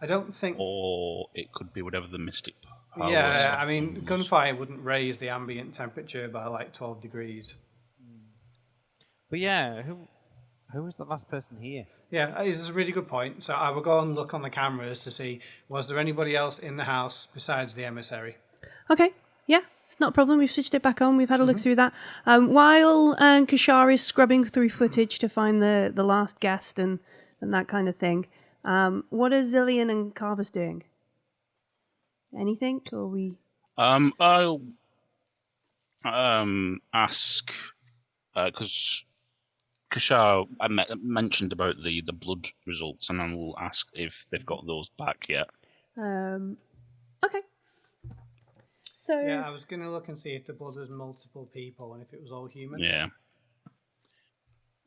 I don't think... Or it could be whatever the mystic power Yeah, was. I mean, gunfire wouldn't raise the ambient temperature by like 12 degrees. But yeah, who was the last person here? Yeah, it's a really good point. So I will go and look on the cameras to see, was there anybody else in the house besides the emissary? Okay, yeah, it's not a problem. We've switched it back on. We've had a look through that. While Kashar is scrubbing through footage to find the last guest and that kind of thing, what are Zelian and Carvus doing? Anything? Or we... I'll ask, because Kashar mentioned about the blood results, and I will ask if they've got those back yet. Okay. So... Yeah, I was going to look and see if the blood was multiple people and if it was all human. Yeah.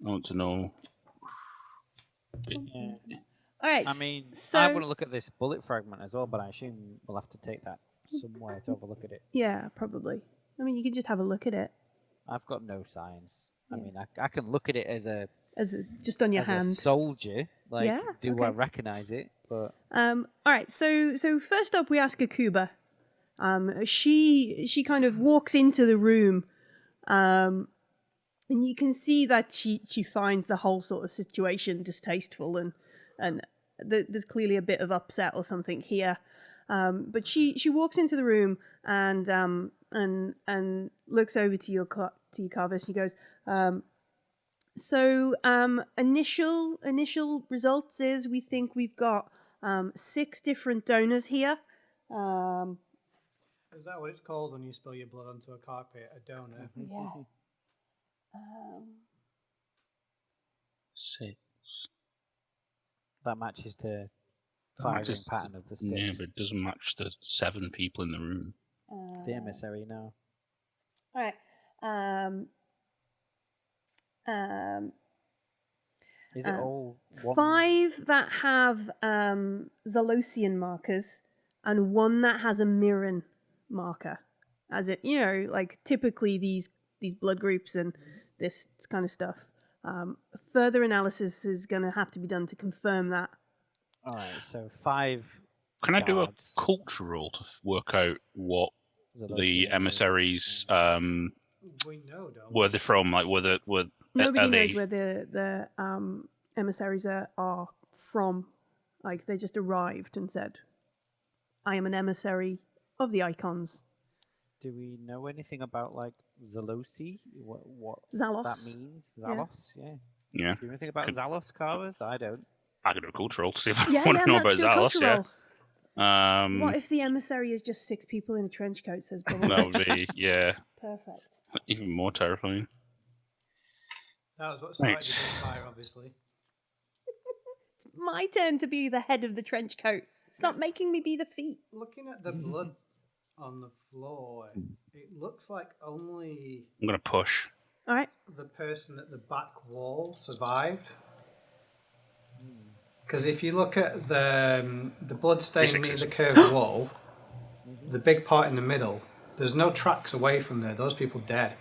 I want to know. Yeah. All right. I mean, so... I want to look at this bullet fragment as well, but I assume we'll have to take that somewhere to have a look at it. Yeah, probably. I mean, you can just have a look at it. I've got no science. I mean, I can look at it as just on your as hand. a soldier. Like, Yeah, do okay. I recognize it? But All right. So first up, we ask Akuba. She kind of walks into the room, and you can see that she finds the whole sort of situation distasteful, and there's clearly a bit of upset or something here. But she walks into the room and looks over to you, Carvus. She goes, initial results is we think we've got 6 different donors here. Is that what it's called when you spill your blood onto a carpet? A donor? Yeah. 6. that matches the That firing matches pattern of the 6. Yeah, but it doesn't match the 7 people in the room. The emissary, no. All right. Is it all one? 5 that have Zelosian markers, and 1 that has a Mirren marker. As it, like typically these blood groups and this kind of stuff. Further analysis is going to have to be done to confirm that. All right, so 5. Can I do a guards. culture roll to work out what the Zelosian emissaries We know, don't we? were they from? Like, were Nobody are knows they... where the emissaries are from. Like, they just arrived and said, I am an emissary of the Icons. Do we know anything about like Zelosi? What Zalos. that means? Zalos, yeah. Yeah. Do you know anything about Zalos carvers? I don't. I could do a culture roll to see if I Yeah, want to know let's about do a Zalos. culture Yeah. roll. What if the emissary is just 6 people in a trench coat, says Bubble? That would be, yeah, Perfect. even more terrifying. That was what started Right. the fire, obviously. It's my turn to be the head of the trench coat. Stop making me be the feet. Looking at the blood on the floor, it looks like only I'm going to push. All right. the person at the back wall survived. Because if you look at the blood stain near the curved wall, the big part in the middle, there's no tracks away from there. Those people dead.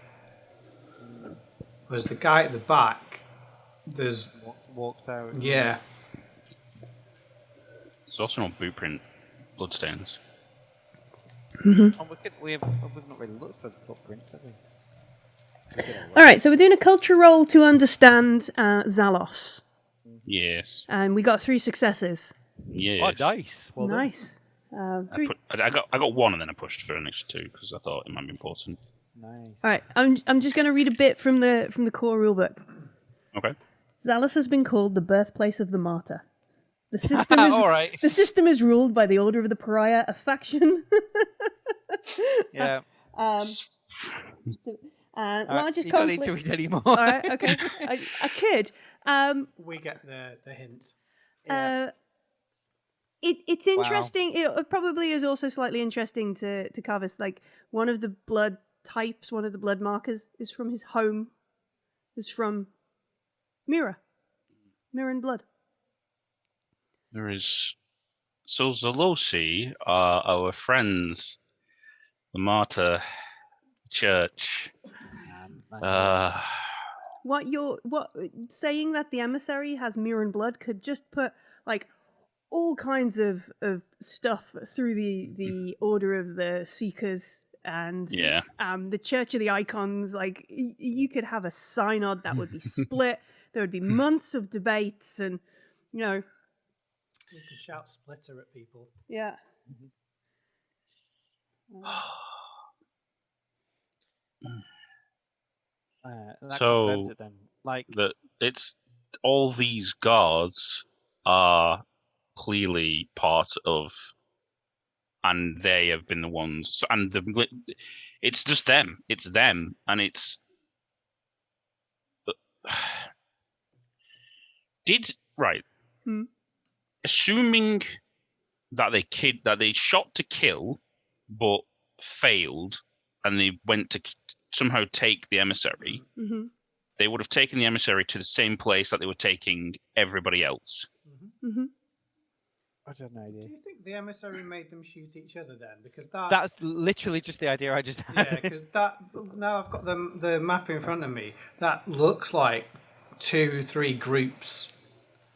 Whereas the guy at the back, there's Walked out. yeah. There's also no bootprint bloodstains. Oh, we've not really looked for footprints, have we? All right, so we're doing a culture roll to understand Zalos, Yes. and we got 3 successes. Yes. Oh, nice. Well done. Nice. 3. I got 1 and then I pushed for an extra 2 because I thought it might be important. Nice. All right, I'm just going to read a bit from the core rulebook. Okay. Zalos has been called the birthplace of the martyr. The system is All right. The system is ruled by the Order of the Pariah, a faction. Yeah. Largest you conflict. don't need to read anymore. All right, okay. I could. We get the hint. It's interesting. It probably is also slightly interesting to Carvis. Like, one of the blood types, one of the blood markers is from his home. Is from Mirror and blood. There is. So Zalosi are our friends, the martyr, the church. What saying that the emissary has mirror and blood could just put like all kinds of stuff through the order of the seekers and the Church of the Icons. Like, you could have a synod that would be split. There would be months of debates, and you know, we could shout splitter at people. Yeah. So then. Like that it's all these guards are clearly part of, and they have been the ones, and it's just them. It's them, and it's. Assuming that they shot to kill, but failed, and they went to somehow take the emissary. Mm-hmm. They would have taken the emissary to the same place that they were taking everybody else. Mm-hmm. I don't know. Do you think the emissary made them shoot each other then? Because that's literally just the idea I just had. Yeah, because now I've got the map in front of me. That looks like 2-3 groups.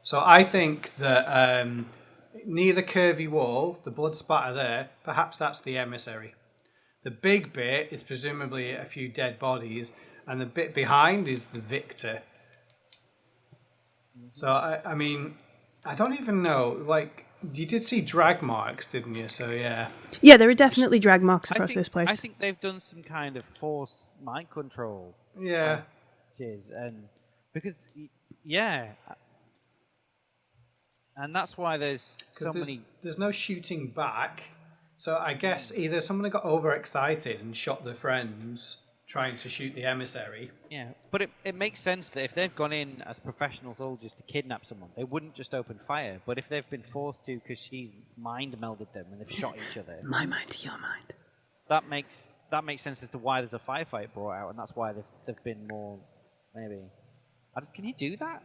So I think that near the curvy wall, the blood spatter there, perhaps that's the emissary. The big bit is presumably a few dead bodies, and the bit behind is the victor. So I mean, I don't even know. Like, you did see drag marks, didn't you? So yeah. Yeah, there are definitely drag marks across this place. I think they've done some kind of force mind control. Yeah. And because and that's why there's many. There's no shooting back, so I guess either someone got overexcited and shot their friends trying to shoot the emissary. Yeah, but it makes sense that if they've gone in as professional soldiers to kidnap someone, they wouldn't just open fire. But if they've been forced to because she's mind melded them and they've shot each other, my mind to your mind. That makes sense as to why there's a firefight brought out, and that's why they've been more maybe. Can you do that?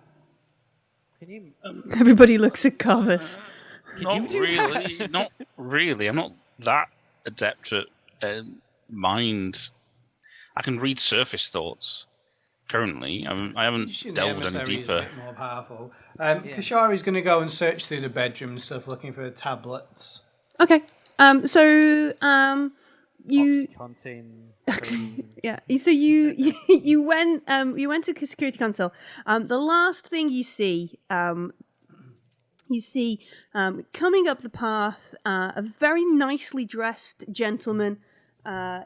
Can you? Everybody looks at Carvis. Not really. I'm not that adept at mind. I can read surface thoughts. Currently, I haven't delved any deeper. Is a bit more powerful. Kashari's going to go and search through the bedroom and stuff, looking for the tablets. Okay. You. Yeah. So you went to the security console. The last thing you see coming up the path a very nicely dressed gentleman.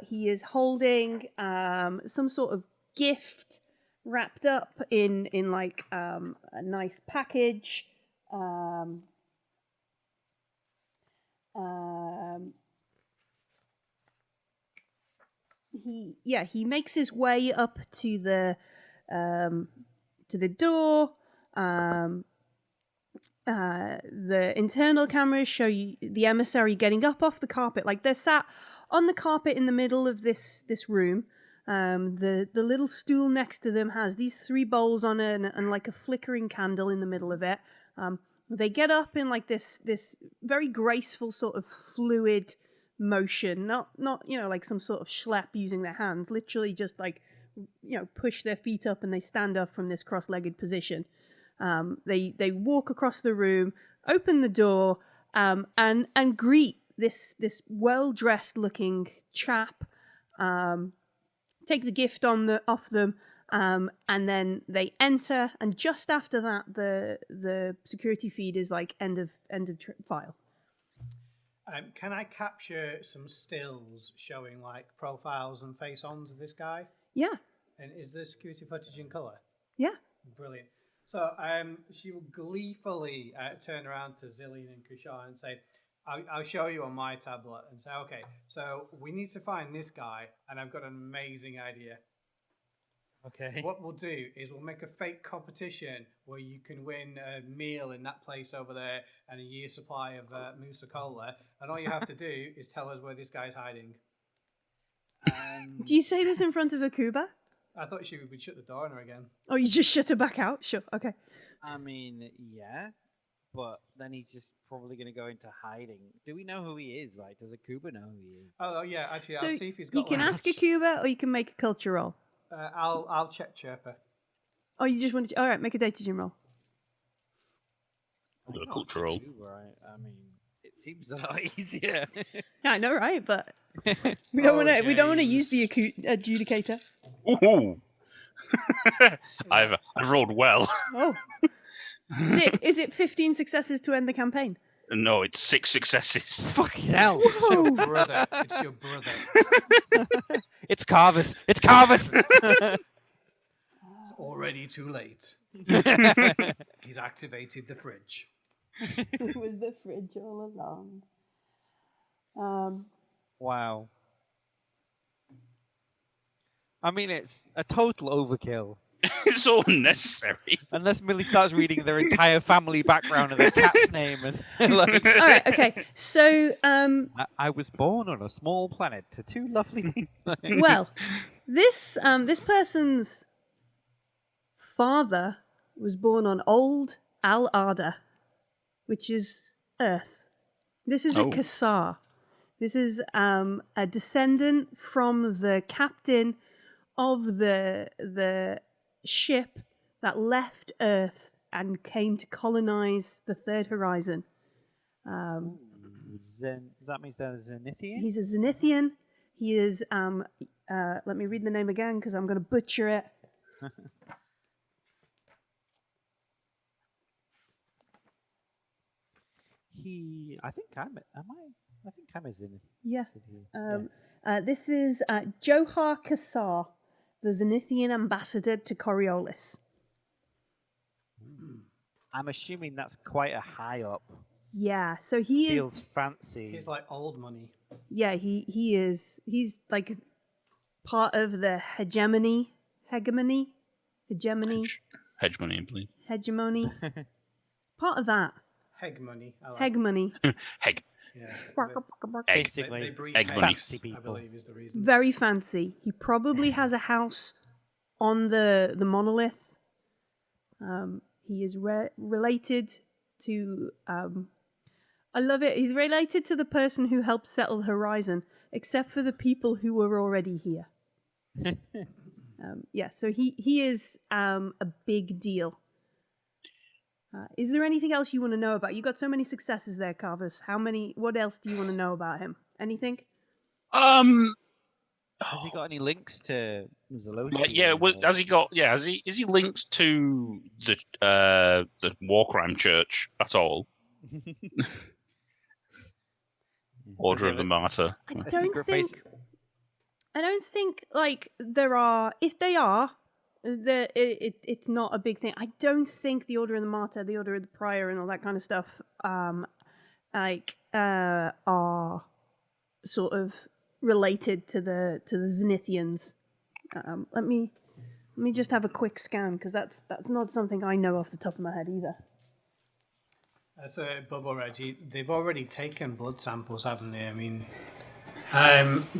He is holding some sort of gift wrapped up in like a nice package. He makes his way up to the door. The internal cameras show you the emissary getting up off the carpet. Like, they're sat on the carpet in the middle of this room. The little stool next to them has these 3 bowls on it and like a flickering candle in the middle of it. They get up in like this very graceful sort of fluid motion, not like some sort of schlep using their hands. Literally just like push their feet up and they stand up from this cross-legged position. They walk across the room, open the door, and greet this well-dressed looking chap, take the gift off them, and then they enter, and just after that the security feed is like end of file. Can I capture some stills showing like profiles and face-ons of this guy? Yeah. And is the security footage in colour? Yeah. Brilliant. So she will gleefully turn around to Zelian and Kushar and say, I'll show you on my tablet, and say, okay, so we need to find this guy, and I've got an amazing idea. Okay. What we'll do is we'll make a fake competition where you can win a meal in that place over there and a year's supply of Musa Cola, and all you have to do is tell us where this guy's hiding. Do you say this in front of Akuba? I thought she would shut the door on her again. Oh, you just shut her back out? Sure, okay. I mean, yeah, but then he's just probably going to go into hiding. Do we know who he is? Like, does Akuba know who he is? Oh yeah, actually, So I'll see if he's got you can one. ask Akuba, or you can make a culture roll. I'll check Chirper. Oh, you just want to... All right, make a data gym roll. I'll do a culture roll. Right. I mean, it seems a lot easier. Yeah, I know, right? But we don't want to. We don't want to use the adjudicator. Ooh. I've rolled well. Oh, is it 15 successes to end the campaign? No, it's 6 successes. Fucking hell! It's your brother. It's your brother. It's Carvis. It's Carvis. It's already too late. He's activated the fridge. It was the fridge all along. Wow. I mean, it's a total overkill. It's all unnecessary. Unless Millie starts reading their entire family background and their cat's name. And, like, All right, okay. So, I was born on a small planet to 2 lovely... well, this person's father was born on old Al-Ada, which is Earth. This is a Kassar. This is a descendant from the captain of the ship that left Earth and came to colonize the Third Horizon. Does that mean they're Zenithian? He's a Zenithian. He is, let me read the name again because I'm going to butcher it. I think I'm a Zenithian. Yeah. This is Johar Kassar, the Zenithian ambassador to Coriolis. I'm assuming that's quite a high up. Yeah, so he Feels fancy. He's like old money. Yeah, he is. He's like part of the hegemony. Hegemony, I believe. Hegemony. Part of that. Hegemony. Hegemony. Heg. Yeah. Basically, They breed egg money. eggs, I believe, is the reason. Very fancy. He probably has a house on the monolith. He is related to. I love it. He's related to the person who helped settle the horizon, except for the people who were already here. Yeah, so he is a big deal. Is there anything else you want to know about? You got so many successes there, Carvis. What else do you want to know about him? Anything? Has he got any links to Zelian? Yeah, has he got? Yeah, is he linked to the war crime church at all? Order of the Martyr. I don't think like there are. If they are, it's not a big thing. I don't think the Order of the Martyr, the Order of the Prior, and all that kind of stuff, are sort of related to the Zenithians. Let me just have a quick scan because that's not something I know off the top of my head either. So, Bubble Reggie, they've already taken blood samples, haven't they? I mean,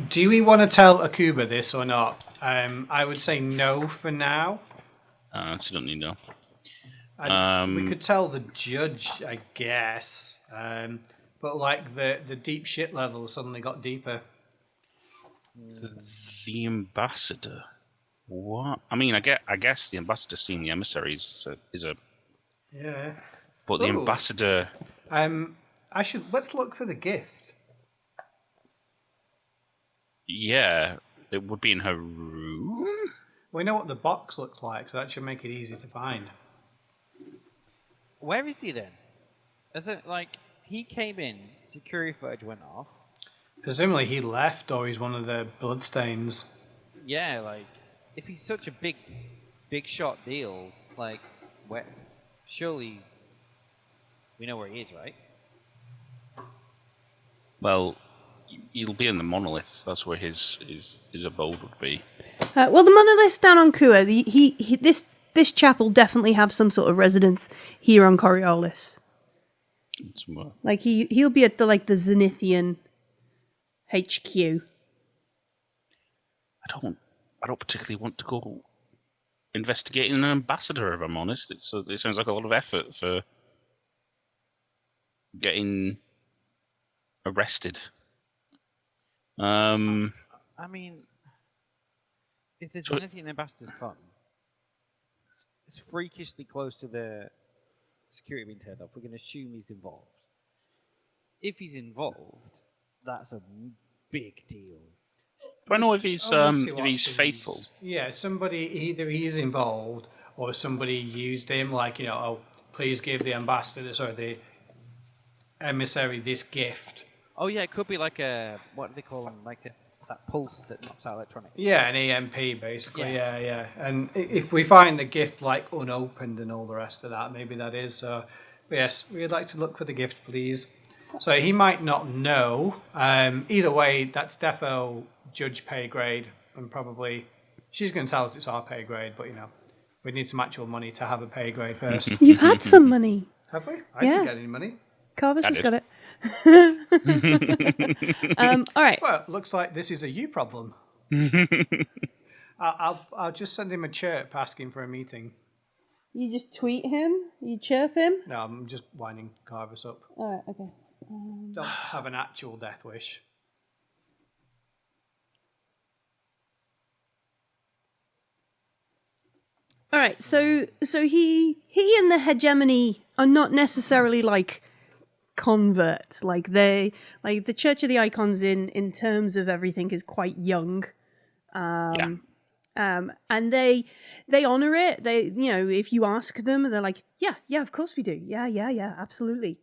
do we want to tell Akuba this or not? I would say no for now. She don't need no. We could tell the judge, I guess. But like the deep shit level suddenly got deeper. The ambassador. What? I mean, I guess the ambassador seeing the emissaries is a. Yeah. But the ambassador. Let's look for the gift. Yeah, it would be in her room. We know what the box looks like, so that should make it easy to find. Where is he then? Is it like he came in, security footage went off? Presumably he left, or he's one of the bloodstains. Yeah, like if he's such a big shot deal, like where? Surely we know where he is, right? Well, he'll be in the monolith. That's where his abode would be. Well, the monolith's down on Kua. This chap will definitely have some sort of residence here on Coriolis. Somewhere. Like he'll be at the Zenithian HQ. I don't particularly want to go investigating an ambassador, if I'm honest. It sounds like a lot of effort for getting arrested. I mean, if the Zenithian ambassadors come, it's freakishly close to the security being turned off. We're going to assume he's involved. If he's involved, that's a big deal. Do I know if he's faithful? Yeah, somebody, either he's involved or somebody used him, like, oh, please give the ambassador, sorry, the emissary this gift. Oh yeah, it could be like what do they call them? Like that pulse that knocks out electronics. Yeah, an EMP basically. Yeah. And if we find the gift like unopened and all the rest of that, maybe that is. But yes, we'd like to look for the gift, please. So he might not know. Either way, that's defo judge pay grade, and probably she's going to tell us it's our pay grade. But we need some actual money to have a pay grade first. You've had some money. Have we? I didn't get any money. Carver's just got it. All right. Well, looks like this is a you problem. I'll just send him a chirp asking for a meeting. You just tweet him? You chirp him? No, I'm just winding Carvus up. All right, okay. Don't have an actual death wish. All right, so he and the hegemony are not necessarily like converts. Like the Church of the Icons in terms of everything is quite young. And they honor it. They, if you ask them, they're like, yeah, of course we do. Yeah, absolutely.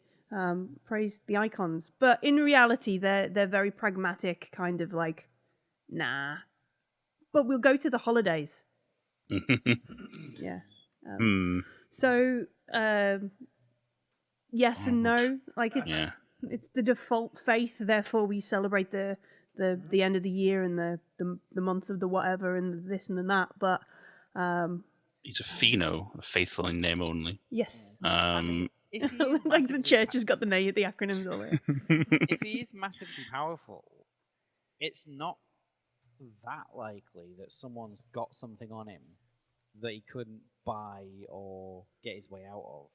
Praise the Icons. But in reality, they're very pragmatic, kind of like, nah. But we'll go to the holidays. Yeah. So, yes and no. Like it's the default faith. Therefore, we celebrate the end of the year and the month of the whatever and this and that. But he's a Pheno, a faithful in name only. Yes. Like the church has got the acronyms all over. If he is massively powerful, it's not that likely that someone's got something on him that he couldn't buy or get his way out of.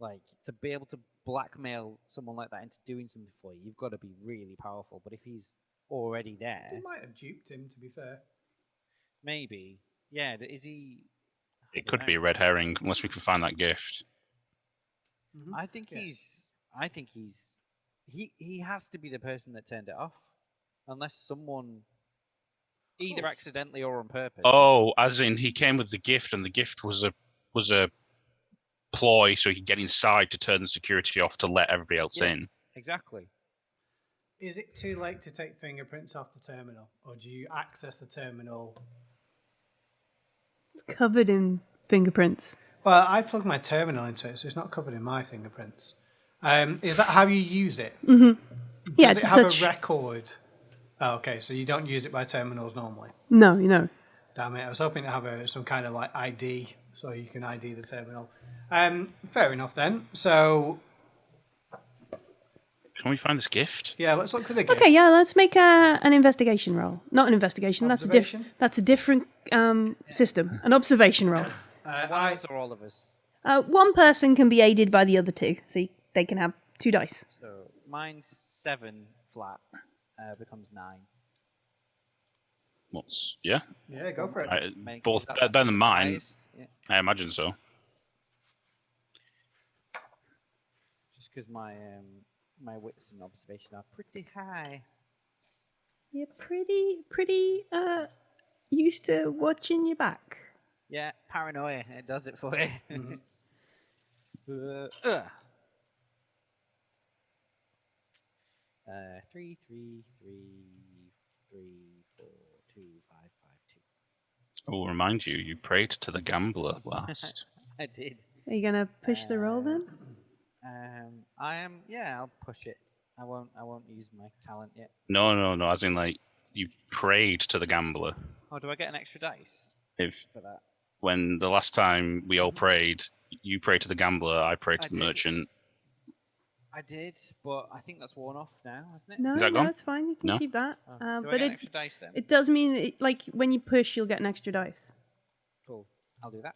Like, to be able to blackmail someone like that into doing something for you, you've got to be really powerful. But if he's already there... He might have duped him, to be fair. Maybe. Yeah, is he... It could be a red herring, unless we can find that gift. Mm-hmm. I think he has to be the person that turned it off. Unless someone... Either accidentally or on purpose. Oh, as in he came with the gift, and the gift was a ploy so he could get inside to turn the security off to let everybody else in. Exactly. Is it too late to take fingerprints off the terminal, or do you access the terminal? It's covered in fingerprints. Well, I plugged my terminal into it, so it's not covered in my fingerprints. Is that how you use it? Mm-hmm. Yeah, Does it have a record? Oh, okay, so you don't use it by terminals normally? No, you know. Damn it, I was hoping to have some kind of like ID, so you can ID the terminal. Fair enough then. So... Can we find this gift? Yeah, let's look for the gift. Okay, yeah, let's make an investigation roll. Not an investigation, Observation? that's a different system. An observation roll. One of us or all of us? One person can be aided by the other two, so they can have 2 dice. So mine's 7 flat, becomes 9. Yeah, go for it. Both better than mine. Yeah. I imagine so. Just because my My wits and observation are pretty high. You're pretty used to watching your back. Yeah, paranoia. It does it for you. Mhm. 3, 3, 3, 3, 4, 2, 5, 5, 2. I will remind you, you prayed to the gambler last. I did. Are you gonna push the roll then? I am. Yeah, I'll push it. I won't use my talent yet. No. As in, like, you prayed to the gambler. Oh, do I get an extra dice If for that? when the last time we all prayed, you prayed to the gambler, I prayed to I the did. merchant. I did, but I think that's worn off now, hasn't it? No, Is that no, gone? it's fine. You can No? keep that. Oh, do I But get an it extra dice then? it does mean that, like when you push, you'll get an extra dice. Cool. I'll do that.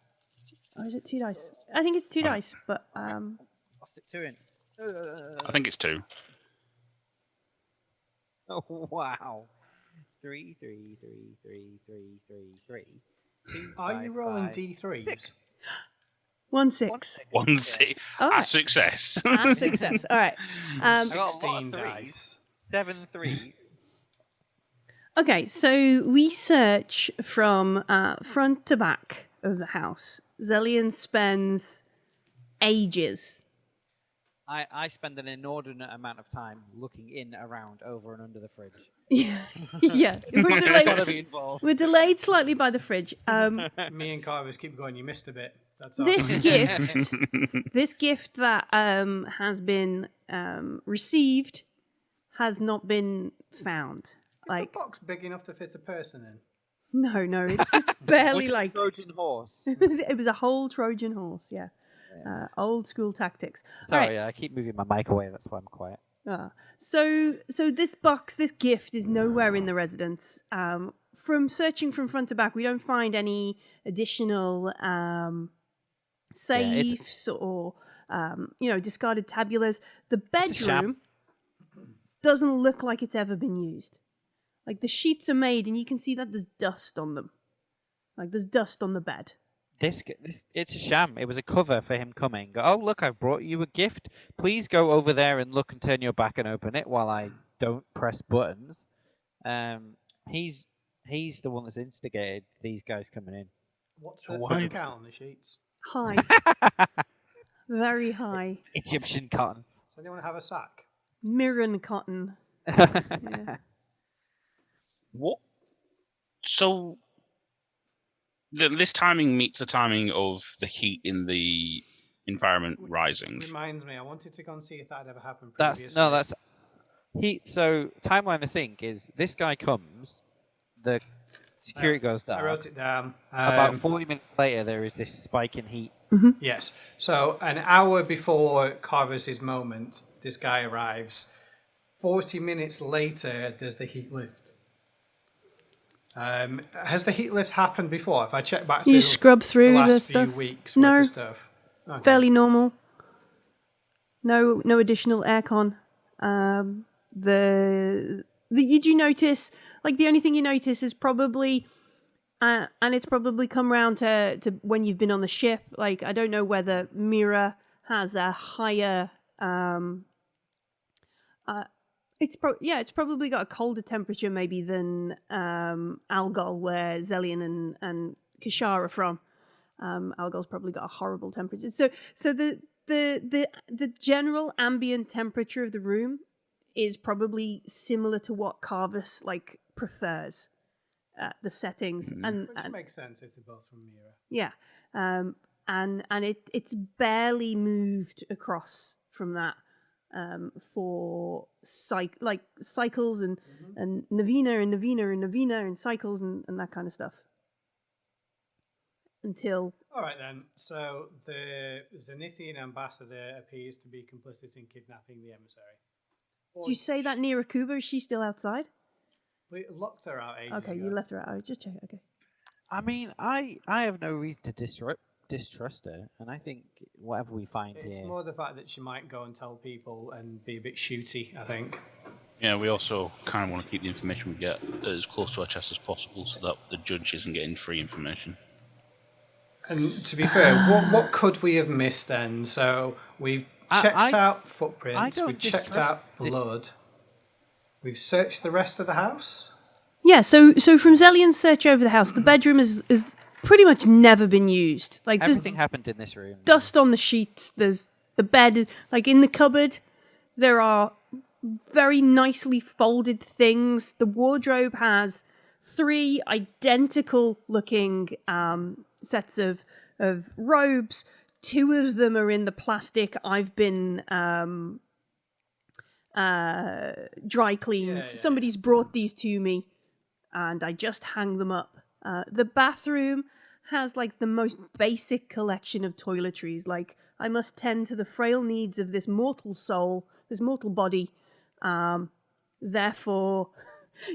Or is it 2 dice? I think it's 2 Okay. dice, but I'll stick 2 in. I think it's 2. Oh wow. 3, 3, 3, 3, 3, 3, 3. 2, Are 5, you rolling 5, D3s? 6. 1 6. 1 6. All A right. success. Ah, success. All right. I got a lot 16 of threes. dice. 7 threes. Okay, so we search from front to back of the house. Zelian spends ages. I spend an inordinate amount of time looking in, around, over, and under the fridge. Yeah, yeah. We're It's gotta delayed. be involved. We're delayed slightly by the fridge. Me and Carvers keep going, you missed a bit. That's all. This gift that has been received has not been found. Is Like, the box big enough to fit a person in? no, it's barely Was it like Trojan horse. it was a whole Trojan horse. Yeah, old school tactics. All right. Sorry, I keep moving my mic away. That's why I'm quiet. So this box, this gift is nowhere in the residence. From searching from front to back, we don't find any additional safes or discarded tabulars. The It's a sham. bedroom doesn't look like it's ever been used. Like the sheets are made, and you can see that there's dust on them. Like there's dust on the bed. This it's a sham. It was a cover for him coming. Oh, look, I've brought you a gift. Please go over there and look and turn your back and open it while I don't press buttons. He's the one that's instigated these guys coming in. What's the Why- foot count on the sheets? High, very high. Egyptian cotton. Does anyone have a sack? Mirren cotton. Yeah. What? So this timing meets the timing of the heat in the environment rising. Reminds me, I wanted to go and see if that had ever happened That's previously. So timeline, I think, is this guy comes, the security goes I down. wrote it down. About 40 minutes later, there is this spike in heat. Yes. So an hour before Carver's moment, this guy arrives. 40 minutes later, there's the heat lift. Has the heat lift happened before? If I check back You through scrub through the the last stuff. few weeks No. worth of stuff. Okay. Fairly normal. No additional aircon. You do notice, like the only thing you notice is probably, and it's probably come round to when you've been on the ship. Like I don't know whether Mira has a higher. It's probably got a colder temperature maybe than Algol, where Zelian and Kishar are from. Algol's probably got a horrible temperature. So the general ambient temperature of the room is probably similar to what Carvus like prefers. The settings and Which makes sense if they're both from Mira. yeah, and it's barely moved across from that for cycles and Navina and cycles and that kind of stuff. Until All right then. So the Zenithian ambassador appears to be complicit in kidnapping the emissary. do you say that near Akuba? Is she still outside? We locked her out ages Okay, ago. you left her out. I was just checking. Okay. I mean, I have no reason to distrust her, and I think whatever we find It's here. more the fact that she might go and tell people and be a bit shooty, I think. Yeah, we also kind of want to keep the information we get as close to our chest as possible so that the judge isn't getting free information. And to be fair, what could we have missed then? So checked out footprints. don't We've checked distrust out this- blood. We've searched the rest of the house. Yeah, so from Zelian's search over the house, the bedroom is pretty much never been used. Like there's Everything happened in this room. dust on the sheets. There's the bed, like in the cupboard. There are very nicely folded things. The wardrobe has 3 identical looking sets of robes. 2 of them are in the plastic. I've been dry cleaned. Yeah. Somebody's brought these to me, and I just hang them up. The bathroom has like the most basic collection of toiletries. Like, I must tend to the frail needs of this mortal soul, this mortal body. Therefore,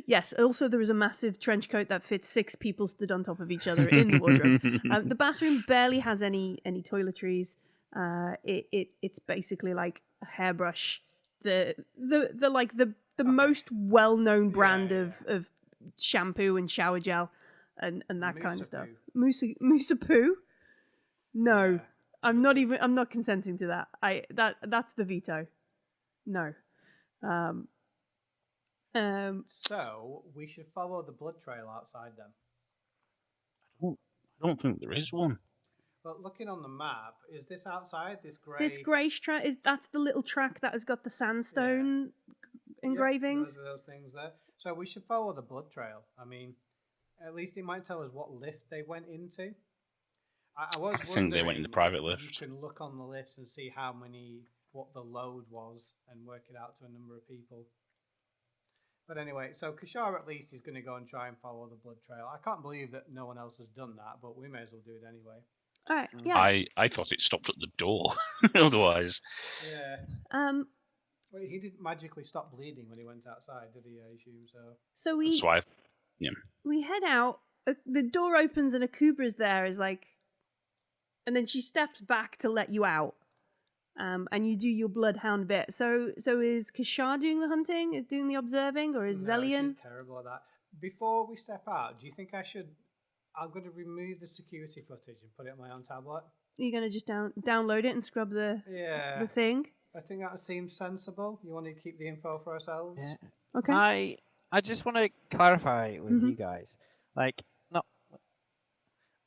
yes. Also, there is a massive trench coat that fits 6 people stood on top of each other in the wardrobe. The bathroom barely has any toiletries. It's basically like a hairbrush. The most well known brand of shampoo and shower gel and that kind of stuff. Mousse poo? No. Yeah. I'm not consenting to that. That's the veto. No. So we should follow the blood trail outside then. I don't think there is one. But looking on the map, is this outside? This grey. This grey track that's the little track that has got the sandstone engravings. Those things there. So we should follow the blood trail. I mean, at least it might tell us what lift they went into. I think they went in the private lift. You can look on the lifts and see what the load was, and work it out to a number of people. But anyway, so Kashar at least is going to go and try and follow the blood trail. I can't believe that no one else has done that, but we may as well do it anyway. All right. Yeah. I thought it stopped at the door. Otherwise, Yeah. Well, he didn't magically stop bleeding when he went outside, did he? I assume so. So that's why. we head out. The door opens and Akubra's there. Is like, and then she steps back to let you out. And you do your bloodhound bit. So is Kashar doing the hunting? Is doing the observing, or is Zelian? She's terrible at that. Before we step out, do you think I should? I'm going to remove the security footage and put it on my own tablet. Are you gonna just download it and scrub the thing? I think that seems sensible. You want to keep the info for ourselves? Yeah. Okay. I just want to clarify with you guys. Like, no,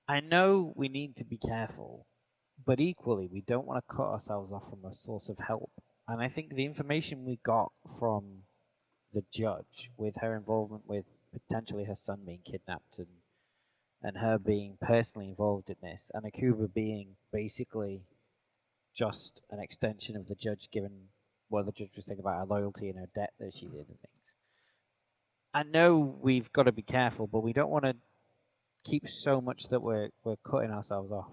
I know we need to be careful, but equally we don't want to cut ourselves off from a source of help. And I think the information we got from the judge, with her involvement with potentially her son being kidnapped and her being personally involved in this, and Akuba being basically just an extension of the judge, given what the judge was saying about her loyalty and her debt that she's in and things. I know we've got to be careful, but we don't want to keep so much that we're cutting ourselves off.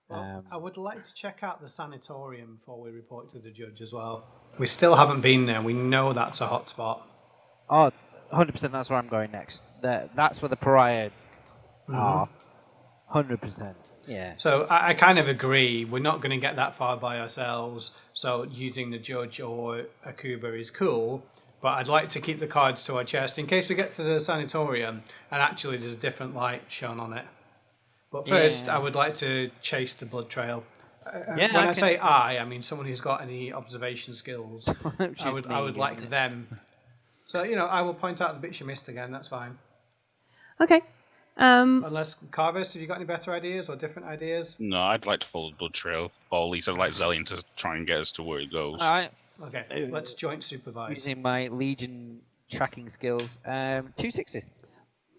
Well, I would like to check out the sanatorium before we report to the judge as well. We still haven't been there. We know that's a hot spot. Oh, 100%, that's where I'm going next. That's where the pariah are. 100%. Yeah. So I kind of agree. We're not going to get that far by ourselves. So using the judge or Akuba is cool. But I'd like to keep the cards to our chest in case we get to the sanatorium and actually there's a different light shown on it. But first, I would like to chase the blood trail. When I say I mean someone who's got any observation skills. I would like them. So, I will point out the bits you missed again. That's fine. Okay. Unless, Carvis, have you got any better ideas or different ideas? No, I'd like to follow the blood trail. Or at least I'd like Zelian to try and get us to where it goes. Alright. Okay, let's joint supervise. Using my Legion tracking skills. 2 6s.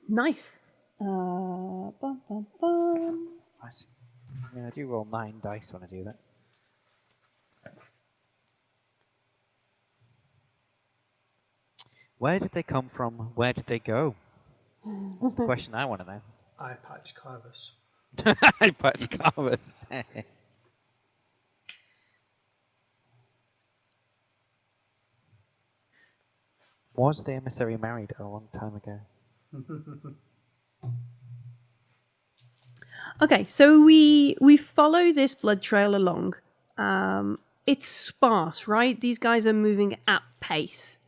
Nice. Bum, bum, bum. Nice. Yeah, I do roll 9 dice when I do that. Where did they come from? Where did they go? That's the question I want to know. Eye patch Carvis. I patch Carvis. Was the emissary married a long time ago? Okay, so we follow this blood trail along. It's sparse, right? These guys are moving at pace.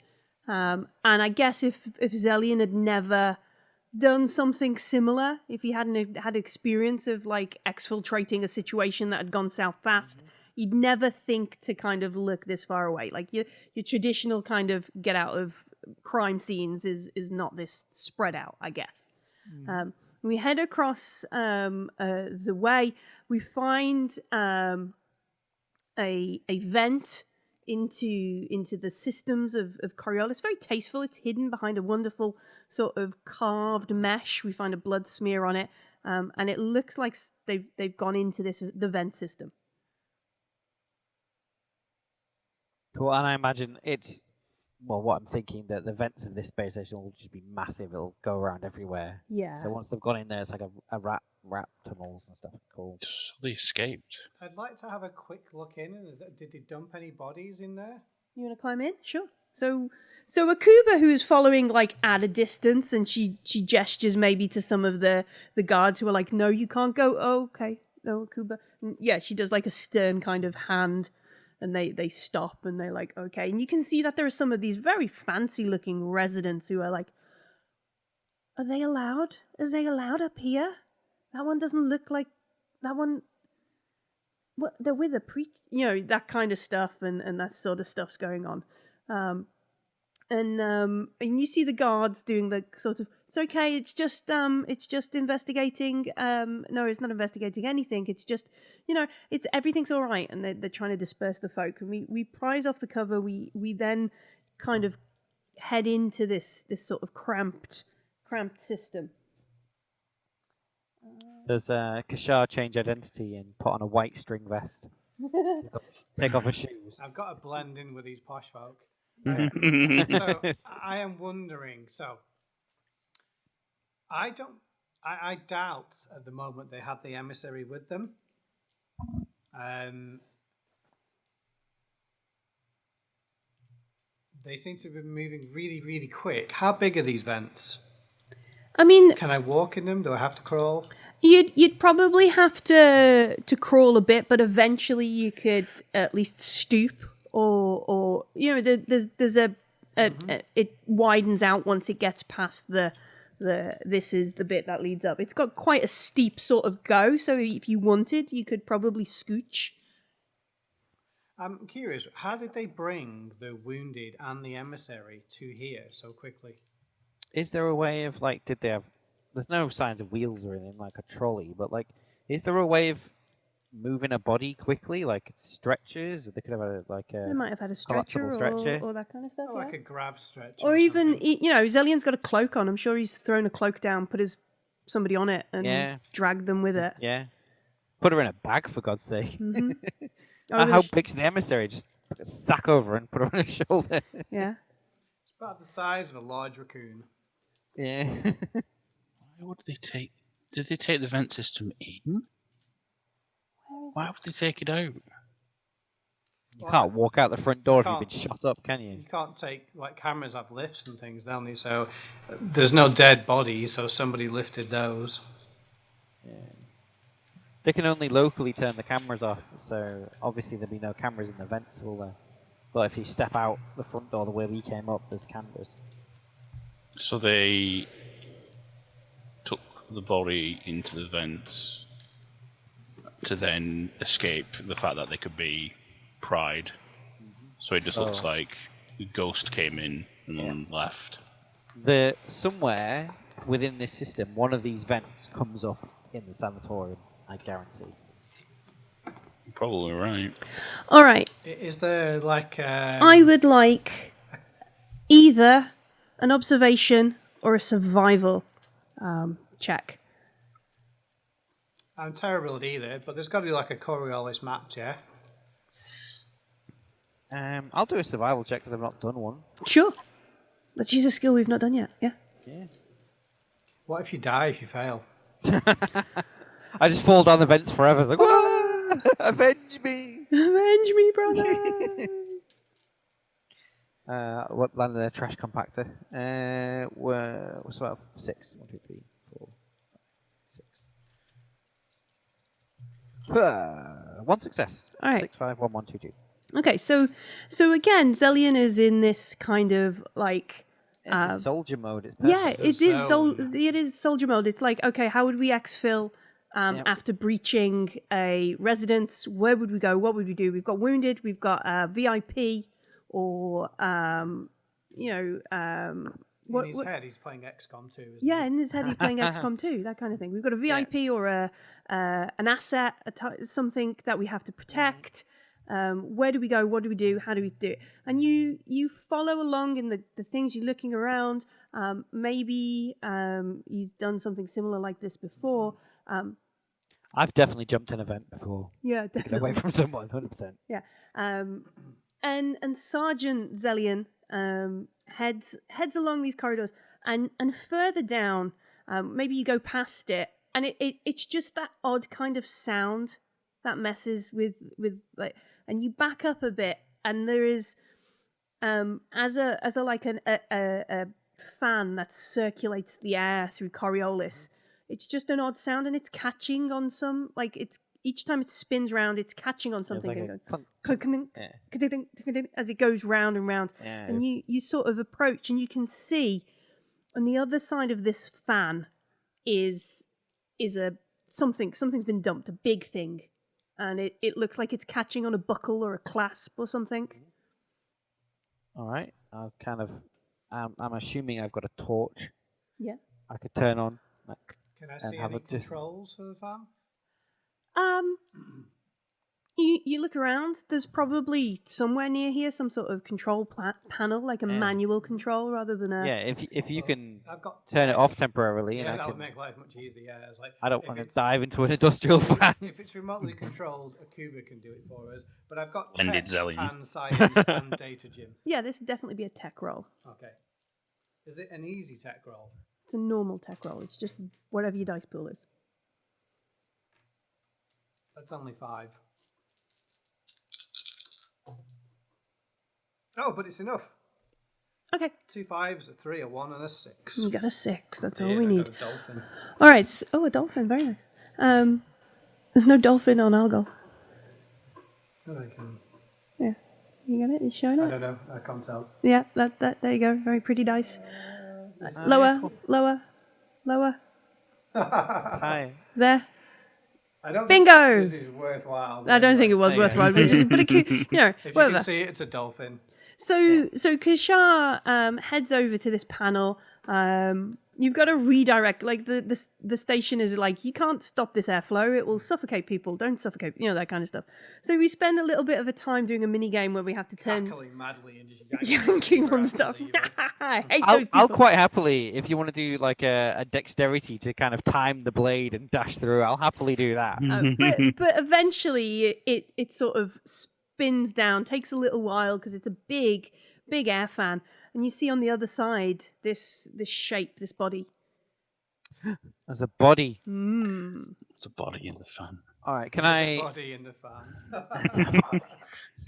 And I guess if Zelian had never done something similar, if he hadn't had experience of like exfiltrating a situation that had gone south fast, you'd never think to kind of look this far away. Like your traditional kind of get out of crime scenes is not this spread out, I guess. We head across the way. We find a vent into the systems of Coriolis. Very tasteful. It's hidden behind a wonderful sort of carved mesh. We find a blood smear on it, and it looks like they've gone into the vent system. Cool, and I imagine it's what I'm thinking, that the vents of this space station will just be massive. It'll go around everywhere. Yeah. So once they've gone in there, it's like a rat tunnels and stuff. Cool. So they escaped. I'd like to have a quick look in. Did they dump any bodies in there? You want to climb in? Sure. So Akuba, who is following like at a distance, and she gestures maybe to some of the guards who are like, "No, you can't go." Oh, okay. No, Akuba. And yeah, she does like a stern kind of hand, and they stop and they're like, "Okay." And you can see that there are some of these very fancy looking residents who are like, "Are they allowed? Are they allowed up here? That one doesn't look like that one." What, they're with a that kind of stuff, and that sort of stuff's going on, and you see the guards doing the sort of, "It's okay, it's just investigating." No, it's not investigating anything. It's just, it's everything's all right, and they're trying to disperse the folk. And we prise off the cover. We then kind of head into this sort of cramped system. Does Kashar change identity and put on a white string vest? Take off her shoes. I've got to blend in with these posh folk. Mm-hmm. So I am wondering. So I doubt at the moment they have the emissary with them. They seem to be moving really, really quick. How big are these vents? I mean, Can I walk in them? Do I have to crawl? You'd probably have to crawl a bit, but eventually you could at least stoop, or there's it widens out once it gets past this is the bit that leads up. It's got quite a steep sort of go, so if you wanted, you could probably scooch. I'm curious, how did they bring the wounded and the emissary to here so quickly? Is there a way of did they have? There's no signs of wheels or anything like a trolley, but is there a way of moving a body quickly, like stretchers? They could have They might have had a stretcher, or that kind of stuff. Oh, like a grab stretcher. Or even, Zelian's got a cloak on. I'm sure he's thrown a cloak down, put somebody on it, and dragged them with it. Yeah. Put her in a bag, for God's sake. Mm-hmm. How big's the emissary? Just put a sack over and put her on his shoulder. Yeah. It's about the size of a large raccoon. Yeah. Why would they take? Did they take the vent system in? Why would they take it out? You can't walk out the front door if you've been shot up, can you? You can't take, cameras have lifts and things, don't they? So there's no dead bodies, so somebody lifted those. Yeah. They can only locally turn the cameras off, so obviously there'll be no cameras in the vents, will there? But if you step out the front door the way we came up, there's cameras. So they took the body into the vents to then escape the fact that they could be pried. So it just looks like the ghost came in and then left. Somewhere within this system, one of these vents comes up in the sanatorium, I guarantee. You're probably right. All right. Is there I would like either an observation or a survival check. I'm terrible at either, but there's got to be a Coriolis map, yeah? I'll do a survival check because I've not done one. Sure. Let's use a skill we've not done yet. Yeah. Yeah. What if you die if you fail? I just fall down the vents forever. Like, "Wah! Avenge me! Avenge me, brother! What landed in a trash compactor? What's about 6? 1, 2, 3, 4, 5, 6. 1 success. All right. 6, 5, 1, 1, 2, 2. Okay, so again, Zelian is in this kind of It's soldier mode. It's yeah, perfect. it is soldier mode. It's like, okay, how would we exfil after breaching a residence. Where would we go? What would we do? We've got wounded. We've got VIP, or In his head, he's playing XCOM 2, isn't yeah, he? in his head he's playing XCOM 2, that kind of thing. We've got a VIP or an asset, something that we have to protect. Where do we go? What do we do? How do we do it? And you follow along in the things you're looking around. Maybe he's done something similar like this before. I've definitely jumped an event before. Yeah, Get definitely. away from someone, 100%. Yeah. And Sergeant Zelian heads along these corridors, and further down, maybe you go past it, and it's just that odd kind of sound that messes with like, and you back up a bit, and there is as a like a fan that circulates the air through Coriolis. It's just an odd sound, and it's catching on some, like, it's each time it spins round, it's catching on something like and a going clunk, clink, clink, clink, as it goes round and round. Yeah. And you sort of approach, and you can see on the other side of this fan is something's been dumped, a big thing, and it looks like it's catching on a buckle or a clasp or something. All right. I'll kind of. I'm assuming I've got a torch. Yeah. I could turn on. Like, Can I and see have any a diff- controls for the fan? You look around. There's probably somewhere near here some sort of control panel, like a manual control rather than a. Yeah. If you can I've got turn it tech. off temporarily, Yeah, and that I would can. make life much easier. Yeah, it's like I don't if want to it's- dive into an industrial fan. If it's remotely controlled, Akuba can do it for us. But I've got Blended tech Zelian. and science and data gym. Yeah, this would definitely be a tech roll. Okay. Is it an easy tech roll? It's a normal tech roll. It's just whatever your dice pool is. That's only 5. Oh, but it's enough. Okay, 2 5s, a 3, a 1, and a 6. you got a 6. That's all Yeah, we I need. got a dolphin. All right. Oh, a dolphin. Very nice. There's no dolphin on Algol. Oh, I can. Yeah, you got it. It's showing I up. don't know. I can't tell. Yeah, that. There you go. Very pretty dice. Lower. Hi. There. I don't Bingo! think this is worthwhile. I don't think it was There you worthwhile. But If you whatever. can see it, it's a dolphin. So Kishar heads over to this panel. You've got to redirect. Like the station is like, you can't stop this airflow. It will suffocate people. Don't suffocate. That kind of stuff. So we spend a little bit of a time doing a mini game where we have to turn Cackling madly and just yanking on stuff. I hate those I'll people. quite happily, if you want to do like a dexterity to kind of time the blade and dash through, I'll happily do that. But eventually it sort of spins down. Takes a little while because it's a big air fan. And you see on the other side this shape, this body. As a body. The body in the fan. All right. Can There's a I? body in the fan.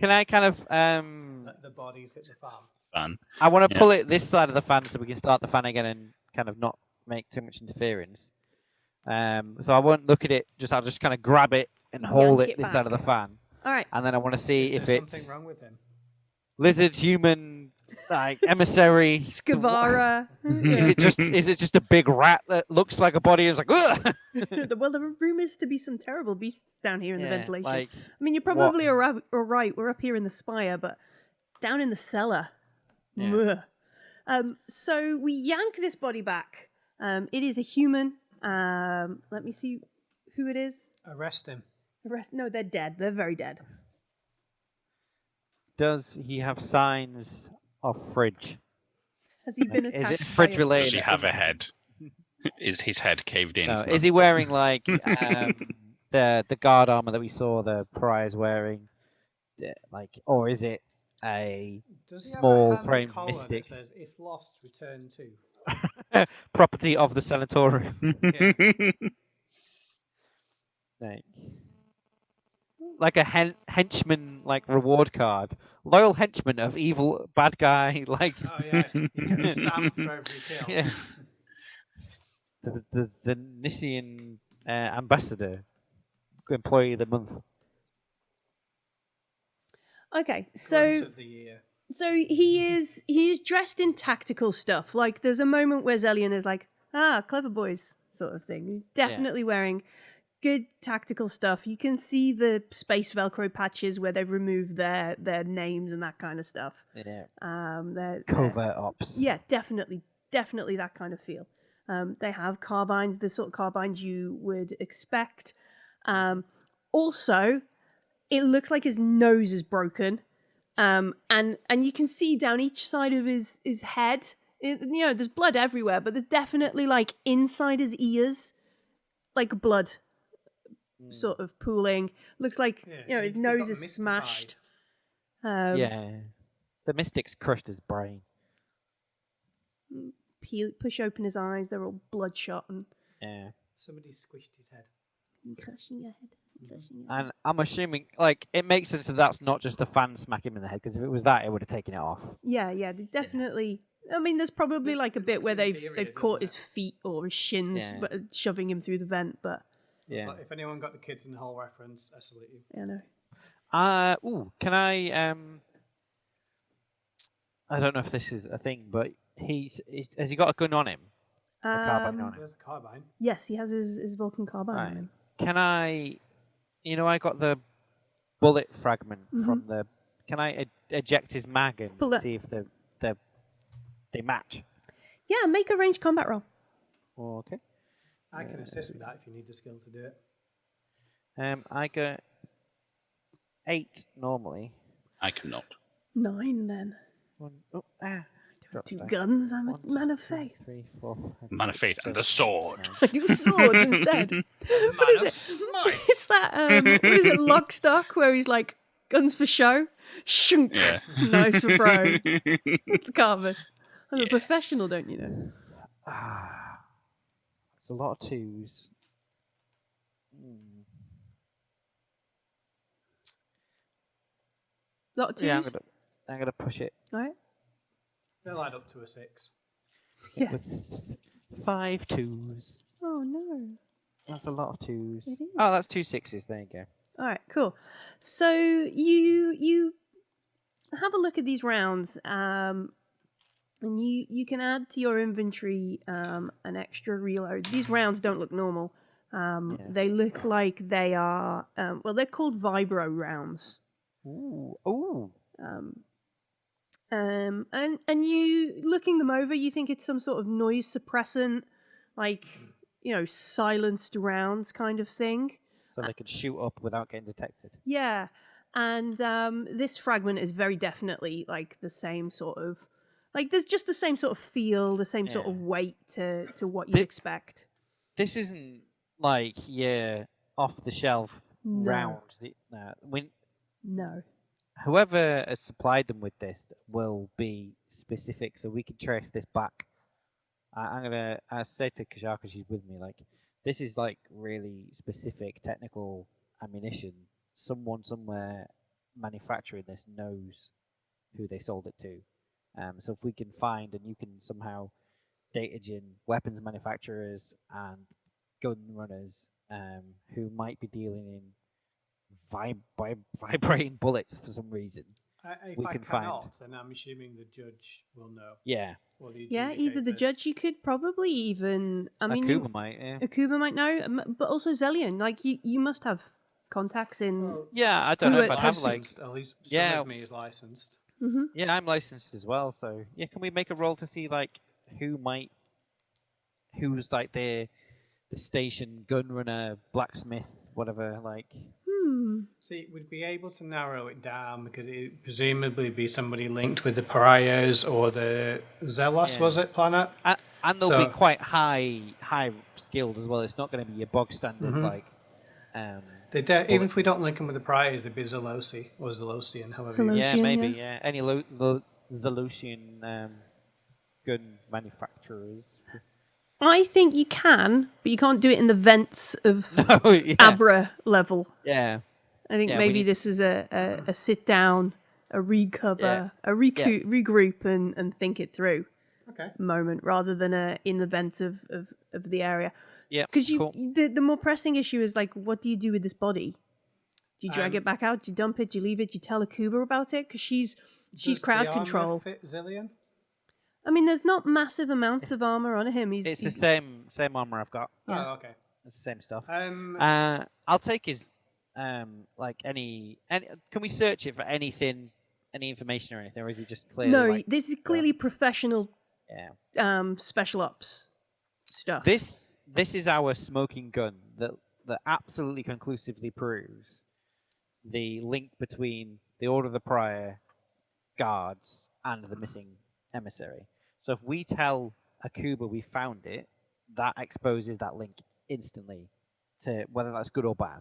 Can I kind of? The body's hit the fan. Fan. I want to Yeah. pull it this side of the fan so we can start the fan again and kind of not make too much interference. So I won't look at it. I'll just kind of grab it and hold Yank it it this side of the back. fan, All right. and then I want to see Is if there it's something wrong with him? lizard, human, like emissary, Skavara. Is it just a big rat that looks like a body and is like, ugh! Well, the room is to be some terrible beasts down here in the Yeah, ventilation. like, I mean, you're probably all right. We're up here in the spire, but down in the cellar. Yeah. So we yank this body back. It is a human. Let me see who it is. Arrest him. No, they're dead. They're very dead. Does he have signs of fridge? Has he been Is attacked? it by fridge a- related? Does he have a head? Is his head caved in? No. Is he wearing like the guard armor that we saw the priors wearing? Like, or is it a Does he have a small hand frame collar mystic that says, if lost, return to? property of the sanatorium? Like a henchman, like reward card, loyal henchman of evil bad guy, like Oh, yeah. You get a stamp for every kill. yeah. The Zenician ambassador, employee of the month. Okay, Grunt so of the year. he is dressed in tactical stuff. Like there's a moment where Zelian is like, clever boys sort of thing. He's definitely wearing good tactical stuff. You can see the space Velcro patches where they've removed their names and that kind of stuff. Yeah. They're Covert ops. yeah, definitely that kind of feel. They have carbines, the sort of carbines you would expect. Also, it looks like his nose is broken, and you can see down each side of his head. There's blood everywhere, but there's definitely like inside his ears, like blood, sort of pooling. Looks like his he nose got is mystified. smashed. Yeah. The Mystics crushed his brain. Push open his eyes; they're all bloodshot and Yeah. Somebody squished his head. crushing your head. And I'm assuming, like, it makes sense that that's not just the fan smacking him in the head, because if it was that, it would have taken it off. Yeah, there's definitely. I mean, there's probably like a it bit looks where interior, they've caught doesn't his feet or his shins, Yeah. but shoving him through the vent. But Yeah. So if anyone got the kids in the hole reference, I salute you. I know. Can I I don't know if this is a thing, but has he got a gun on him? A carbine on him. There's the carbine. Yes, he has his Vulcan carbine Right. on him. Can I, I got the bullet fragment from the. Can I eject his mag and Pull it. see if they match? Yeah, make a ranged combat roll. Okay. I can assist with that if you need the skill to do it. I got 8 normally. I cannot. 9 then. Drops Two back. guns. I'm a 1, man of 2, faith. 3, 4, 5, Man of 6, faith and 7, the sword. I do swords instead. What is it? It's that what is it, Lockstock, where he's like guns for show, shunk, Yeah. knives for pro. It's Carvis. I'm a Yeah. professional, don't you know? It's a lot of 2s. Lot of twos. Yeah, I'm gonna push it. All right. They'll add up to a 6. It Yeah. was 5 2s. Oh no. That's a lot of 2s. It is. Oh, that's 2 6s. There you go. All right, cool. So you have a look at these rounds, and you can add to your inventory an extra reload. These rounds don't look normal. They look like they are they're called vibro rounds. Ooh. And you looking them over, you think it's some sort of noise suppressant, like silenced rounds kind of thing. So they can shoot up without getting detected. Yeah, and this fragment is very definitely like the same sort of, like there's just the same sort of feel, the same sort of weight to what you'd expect. This isn't like off the shelf No. rounds. No. Whoever has supplied them with this will be specific, so we can trace this back. I say to Kashaka, because she's with me, like, this is like really specific technical ammunition. Someone somewhere manufacturing this knows who they sold it to. So if we can find, and you can somehow data gin weapons manufacturers and gun runners who might be dealing in vibrating bullets for some reason. If We I can cannot, find. then I'm assuming the judge will know. Yeah. Or the Yeah, either the adjudicator. judge, you could probably even, I mean, Akuma might, yeah. Akuma might know, but also Zelian. Like you must have contacts in. Well, Yeah, I don't know if I'd have like. licensed, at least some Yeah. of me is licensed. Yeah, I'm licensed as well, so yeah. Can we make a roll to see like who's like the station gun runner, blacksmith, whatever? Like, See, we'd be able to narrow it down because it would presumably be somebody linked with the pariahs or the Zelos, Yeah. was it, planet? and they'll So- be quite high skilled as well. It's not going to be your bog standard like. Even if we don't link them with the pariahs, they'd be Zelosi or Zelosian, however you Zelosian. Yeah, Lucian, maybe. yeah. Yeah, any the Zelusian gun manufacturers. I think you can, but you can't do it in the vents of Oh yeah, Abra level. yeah. I think Yeah, we maybe need- this is a sit down, a recover, a regroup and think it through Okay. moment rather than in the vents of the area. Yeah, Because cool. the more pressing issue is like, what do you do with this body? Do you drag Um, it back out? Do you dump it? Do you leave it? Do you tell Akuba about it? Because she's Does crowd the armor control. fit Zillion? I mean, there's not massive amounts of armor on him. It's the he's same armor I've got. Yeah. Oh, okay. It's the same stuff. Um, I'll take his like any. Can we search it for anything, any information or anything, or is he just clearly No, like this is clearly professional yeah? special ops stuff. This is our smoking gun that absolutely conclusively proves the link between the Order of the Prior guards and the missing emissary. So if we tell Akuba we found it, that exposes that link instantly to whether that's good or bad.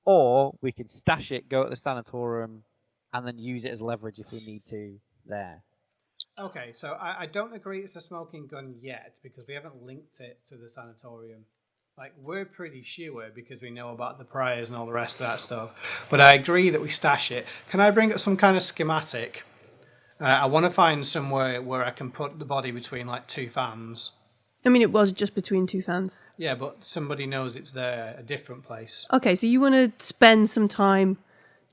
Or we can stash it, go at the sanatorium, and then use it as leverage if we need to there. okay, so I don't agree it's a smoking gun yet because we haven't linked it to the sanatorium. Like, we're pretty sure because we know about the priors and all the rest of that stuff. But I agree that we stash it. Can I bring up some kind of schematic? I want to find somewhere where I can put the body between, like, two fans. I mean, it was just between two fans. Yeah, but somebody knows it's there, a different place. Okay, so you want to spend some time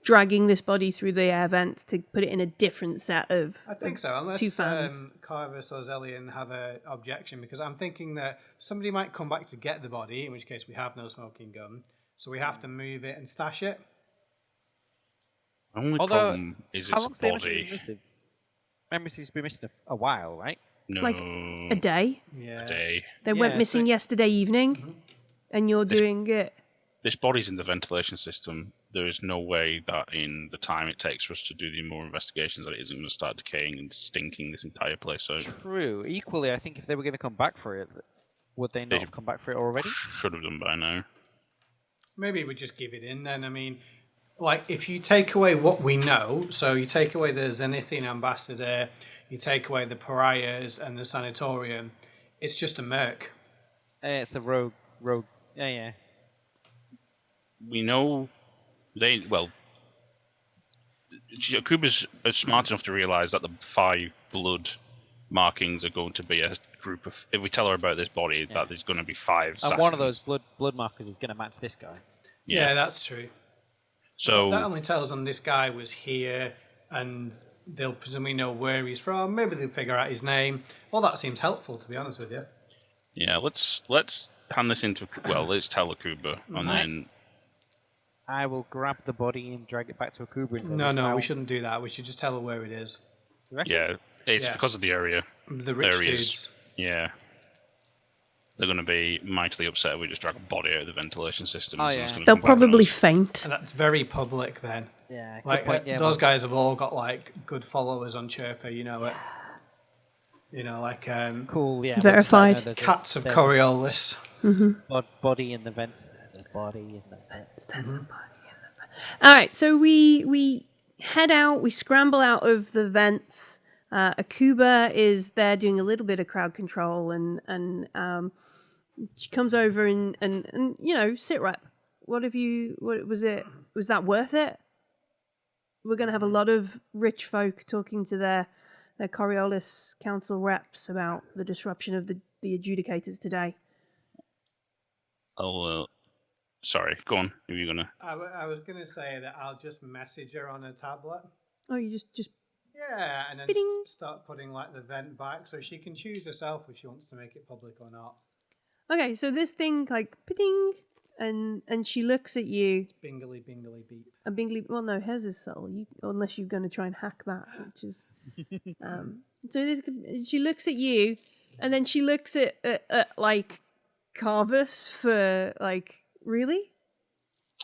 dragging this body through the air vents to put it in a different set of I think so, unless two fans. Coriolis or Zelian have an objection, because I'm thinking that somebody might come back to get the body, in which case we have no smoking gun, so we have to move it and stash it. The only Although, problem is how it's long's a the emissary been body. missing? Emissary's been missing a while, right? No, Like a day. Yeah. day. They went Yeah, missing so- yesterday evening, and you're doing it. This body's in the ventilation system. There is no way that in the time it takes for us to do the more investigations that it isn't going to start decaying and stinking this entire place out. True. Equally, I think if they were going to come back for it, would they not have come back for it already? Should have done by now. Maybe we just give it in then. I mean, like, if you take away what we know, so you take away the Zenithian ambassador, you take away the pariahs and the sanatorium, it's just a merc. It's a rogue. Yeah. We know Akuba's smart enough to realise that the 5 blood markings are going to be a group of. If we tell her about this body, that there's going to be 5 assassins. And one of those blood markers is going to match this guy. Yeah, that's true. So That only tells them this guy was here, and they'll presumably know where he's from. Maybe they'll figure out his name. Well, that seems helpful, to be honest with you. yeah, let's hand this into. Well, let's tell Akuba, and then. I will grab the body and drag it back to Akuba. And say, No, we found- shouldn't do that. We should just tell her where it is. You reckon? Yeah, it's Yeah. because of the area. The rich Areas. dudes. Yeah. They're going to be mightily upset if we just drag a body out of the ventilation system. Oh, and yeah. someone's gonna They'll come back with probably us. faint. And that's very public then. Yeah. Good Like, point. Yeah. those guys have all got, like, good followers on Chirper, you know it. You know, like, Cool. Yeah. Verified. There's cats of there's Coriolis. a body in the vent. There's a body in the vent. There's a body in the vent. All right, so we head out. We scramble out of the vents. Akuba is there doing a little bit of crowd control, and she comes over and sit rep. What was it? Was that worth it? We're going to have a lot of rich folk talking to their Coriolis council reps about the disruption of the adjudicators today. Sorry, go on. Who are you gonna? I was going to say that I'll just message her on a tablet. Oh, you just Yeah, and then Bing. start putting, like, the vent back so she can choose herself if she wants to make it public or not. okay. So this thing like ping, and she looks at you. Bingly, bingly, beep. A Bingley. Well, no, hers is subtle. Unless you're going to try and hack that, which is. So she looks at you, and then she looks at like Carvus for like really,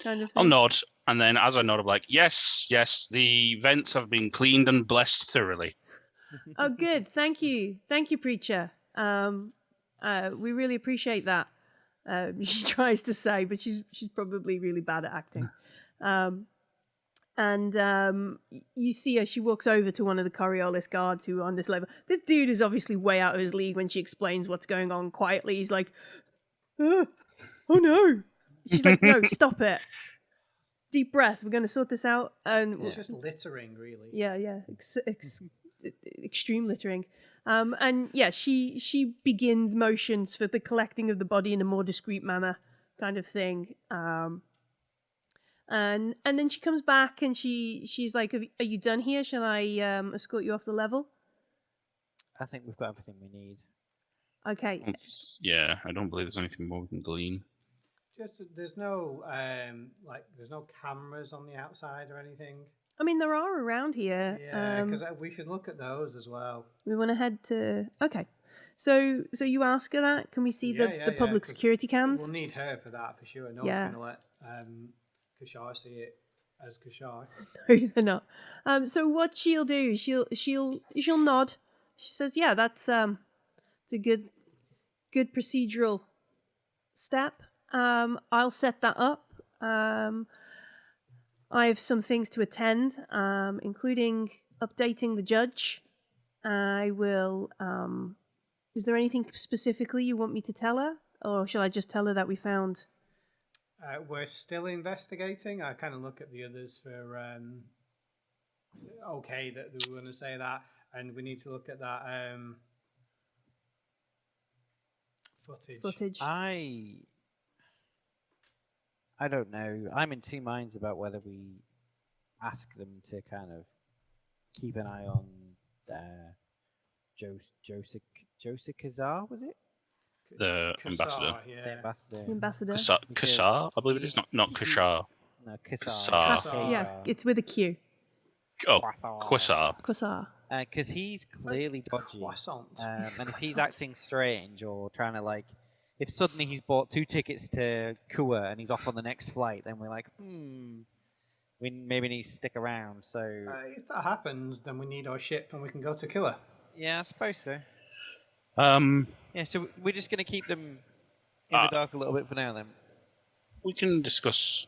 kind of thing. I'll nod, and then as I nod, I'm like, yes, the vents have been cleaned and blessed thoroughly. Oh, good. Thank you, preacher. We really appreciate that. She tries to say, but she's probably really bad at acting. And you see her. She walks over to one of the Coriolis guards who are on this level. This dude is obviously way out of his league when she explains what's going on quietly. He's like, oh no. She's like, no, stop it. Deep breath. We're going to sort this out. And It's just littering, really. yeah. Extreme littering. And yeah, she begins motions for the collecting of the body in a more discreet manner, kind of thing. And then she comes back and she's like, "Are you done here? Shall I escort you off the level?" I think we've got everything we need. Okay. Yeah, I don't believe there's anything more we can glean. Just there's no there's no cameras on the outside or anything. I mean, there are around here. Yeah, because we should look at those as well. We want to head to. Okay, so you ask her that. Can we see the public 'cause security cams? We'll need her for that for sure. No Yeah. one's gonna let Kashar see it as Kashar. No, they're not. So what she'll do? She'll nod. She says, "Yeah, that's it's a good procedural step. I'll set that up. I have some things to attend, including updating the judge. I will. Is there anything specifically you want me to tell her, or shall I just tell her that we found?" We're still investigating. I kind of look at the others for okay that we want to say that, and we need to look at that footage. I don't know. I'm in two minds about whether we ask them to kind of keep an eye on Joseph Kazar, was it? The Kashar, ambassador. Yeah. The ambassador. The ambassador. Kashar, I believe it is. Not Kashar. No, Kazar. Kazar. Yeah, it's with a Q. Oh, Quasar. Quasar. Quasar. Because he's clearly dodgy. Croissant. And if he's acting strange or trying to if suddenly he's bought 2 tickets to Kua and he's off on the next flight, then we're like, we maybe need to stick around. So If that happens, then we need our ship and we can go to Kua. yeah, I suppose so. Um, Yeah, so we're just gonna keep them in the dark a little bit for now, then. we can discuss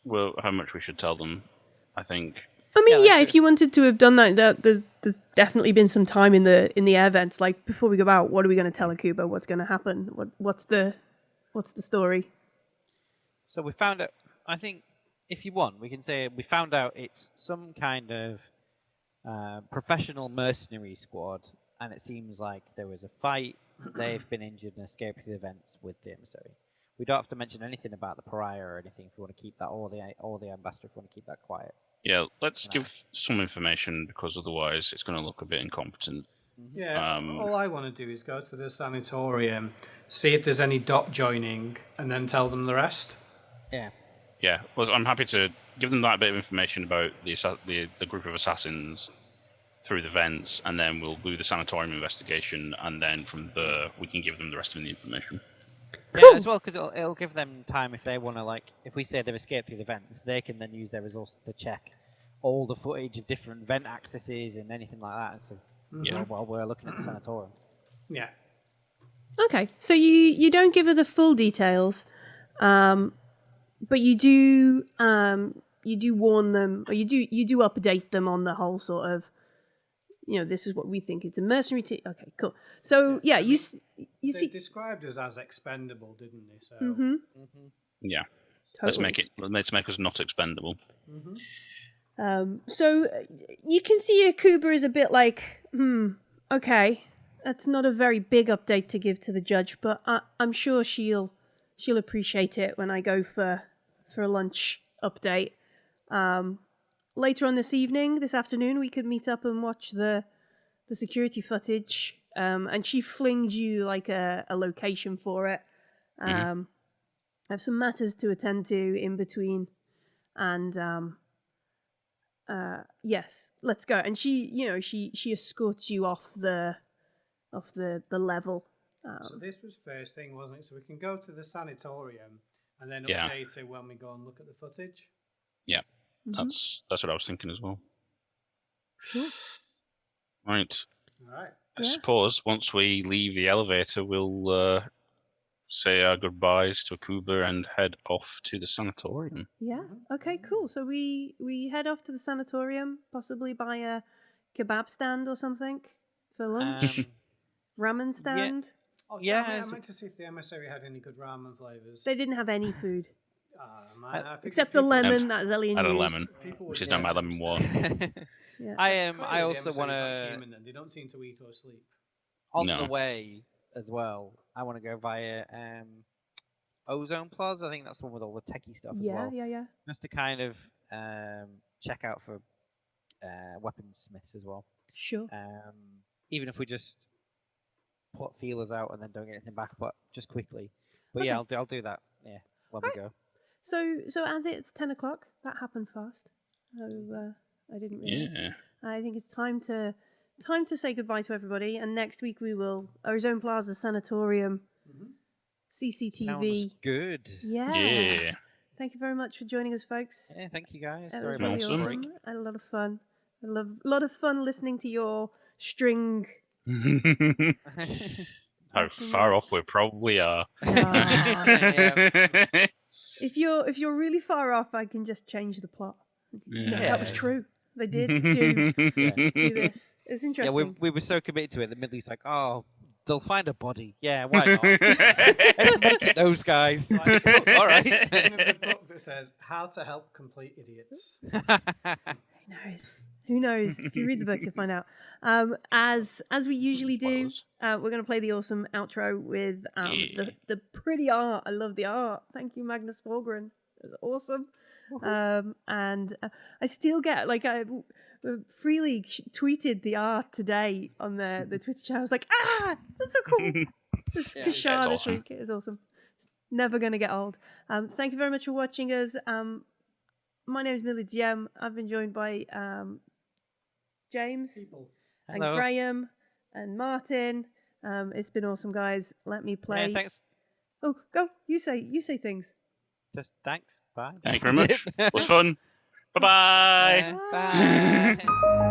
how much we should tell them. I think. I mean, Yeah, yeah, if you wanted to have done that, there's definitely been some time in the air vents. Like before we go out, what are we going to tell Akuba? What's going to happen? What's the story? So we found out. I think if you want, we can say we found out it's some kind of professional mercenary squad, and it seems like there was a fight. They've been injured and escaped the events with the emissary. We don't have to mention anything about the pariah or anything if we want to keep that, or the ambassador if we want to keep that quiet. Yeah, let's give some information because otherwise it's going to look a bit incompetent. Yeah, all I want to do is go to the sanatorium, see if there's any dot joining, and then tell them the rest. Yeah. Yeah, well, I'm happy to give them that bit of information about the group of assassins through the vents, and then we'll do the sanatorium investigation, and then from there we can give them the rest of the information. Yeah, as well, because it'll give them time if they want to, if we say they've escaped through the vents, they can then use their resources to check all the footage of different vent accesses and anything like that. So, while we're looking at the sanatorium. Yeah. Okay, so you don't give her the full details, but you do warn them, or you do update them on the whole sort of, this is what we think it's a mercenary team. Okay, cool. So you They see. described us as expendable, didn't they? So. Yeah, Totally. let's make us not expendable. So you can see Akuba is a bit like, okay, that's not a very big update to give to the judge, but I'm sure she'll appreciate it when I go for a lunch update. Later on this afternoon, we could meet up and watch the security footage. And she flings you a location for it. I have some matters to attend to in between, and yes, let's go. And she escorts you off the level. So this was first thing, wasn't it? So we can go to the sanatorium and then Yeah. update it when we go and look at the footage. Yeah, that's what I was thinking as well. Cool. Right. All right. I suppose once we leave the elevator, we'll say our goodbyes to Akuba and head off to the sanatorium. Yeah. Okay. Cool. So we head off to the sanatorium, possibly buy a kebab stand or something for lunch. Ramen stand. Oh, Yeah, I meant to see if the emissary had any good ramen flavors. They didn't have any food Man, I think except the people- lemon that Zelian I had a used. lemon, people which would is now get- my lemon water. Yeah. I Clearly, also the want emissary's not to human then. They don't seem to eat or sleep. on No. the way as well. I want to go via Ozone Plaza. I think that's the one with all the techie stuff as well. Yeah. Just to kind of check out for weaponsmiths as well. Sure. Even if we just put feelers out and then don't get anything back, but just quickly. But Okay. yeah, I'll do that. Yeah. when we go. So as it's 10 o'clock, that happened fast. So I didn't realize. Yeah. I think it's time to say goodbye to everybody. And next week we will Ozone Plaza Sanatorium, CCTV. Sounds good. Yeah. Yeah. Thank you very much for joining us, folks. Yeah, thank you guys. It Sorry was about really Awesome. the awesome. break. I had a lot of fun. A lot of fun listening to your string. How far off we probably are. Ah. If you're really far off, I can just change the plot. No, that was Yeah. true. They did do this. It's Yeah, interesting. we were so committed to it. The Midley's like, oh, they'll find a body. Yeah, why not? Let's make it those guys. Like, All right. Isn't it the book that says how to help complete idiots? Who knows? If you read the book, you'll find out. As we usually do, we're going to play the awesome outro with the pretty art. I love the art. Thank you, Magnus Fulgren. It was awesome. And I still get I freely tweeted the art today on the Twitter channel. I was like, that's so cool. This Yeah, Kashar that's this awesome. week is awesome. It's never going to get old. Thank you very much for watching us. My name is Millie Gem. I've been joined by James People. and Hello. Graham and Martin. It's been awesome, guys. Let me play. Yeah, thanks. Oh, go. You say things. Just thanks. Bye. Thank you very much. It was fun. Bye-bye. Bye.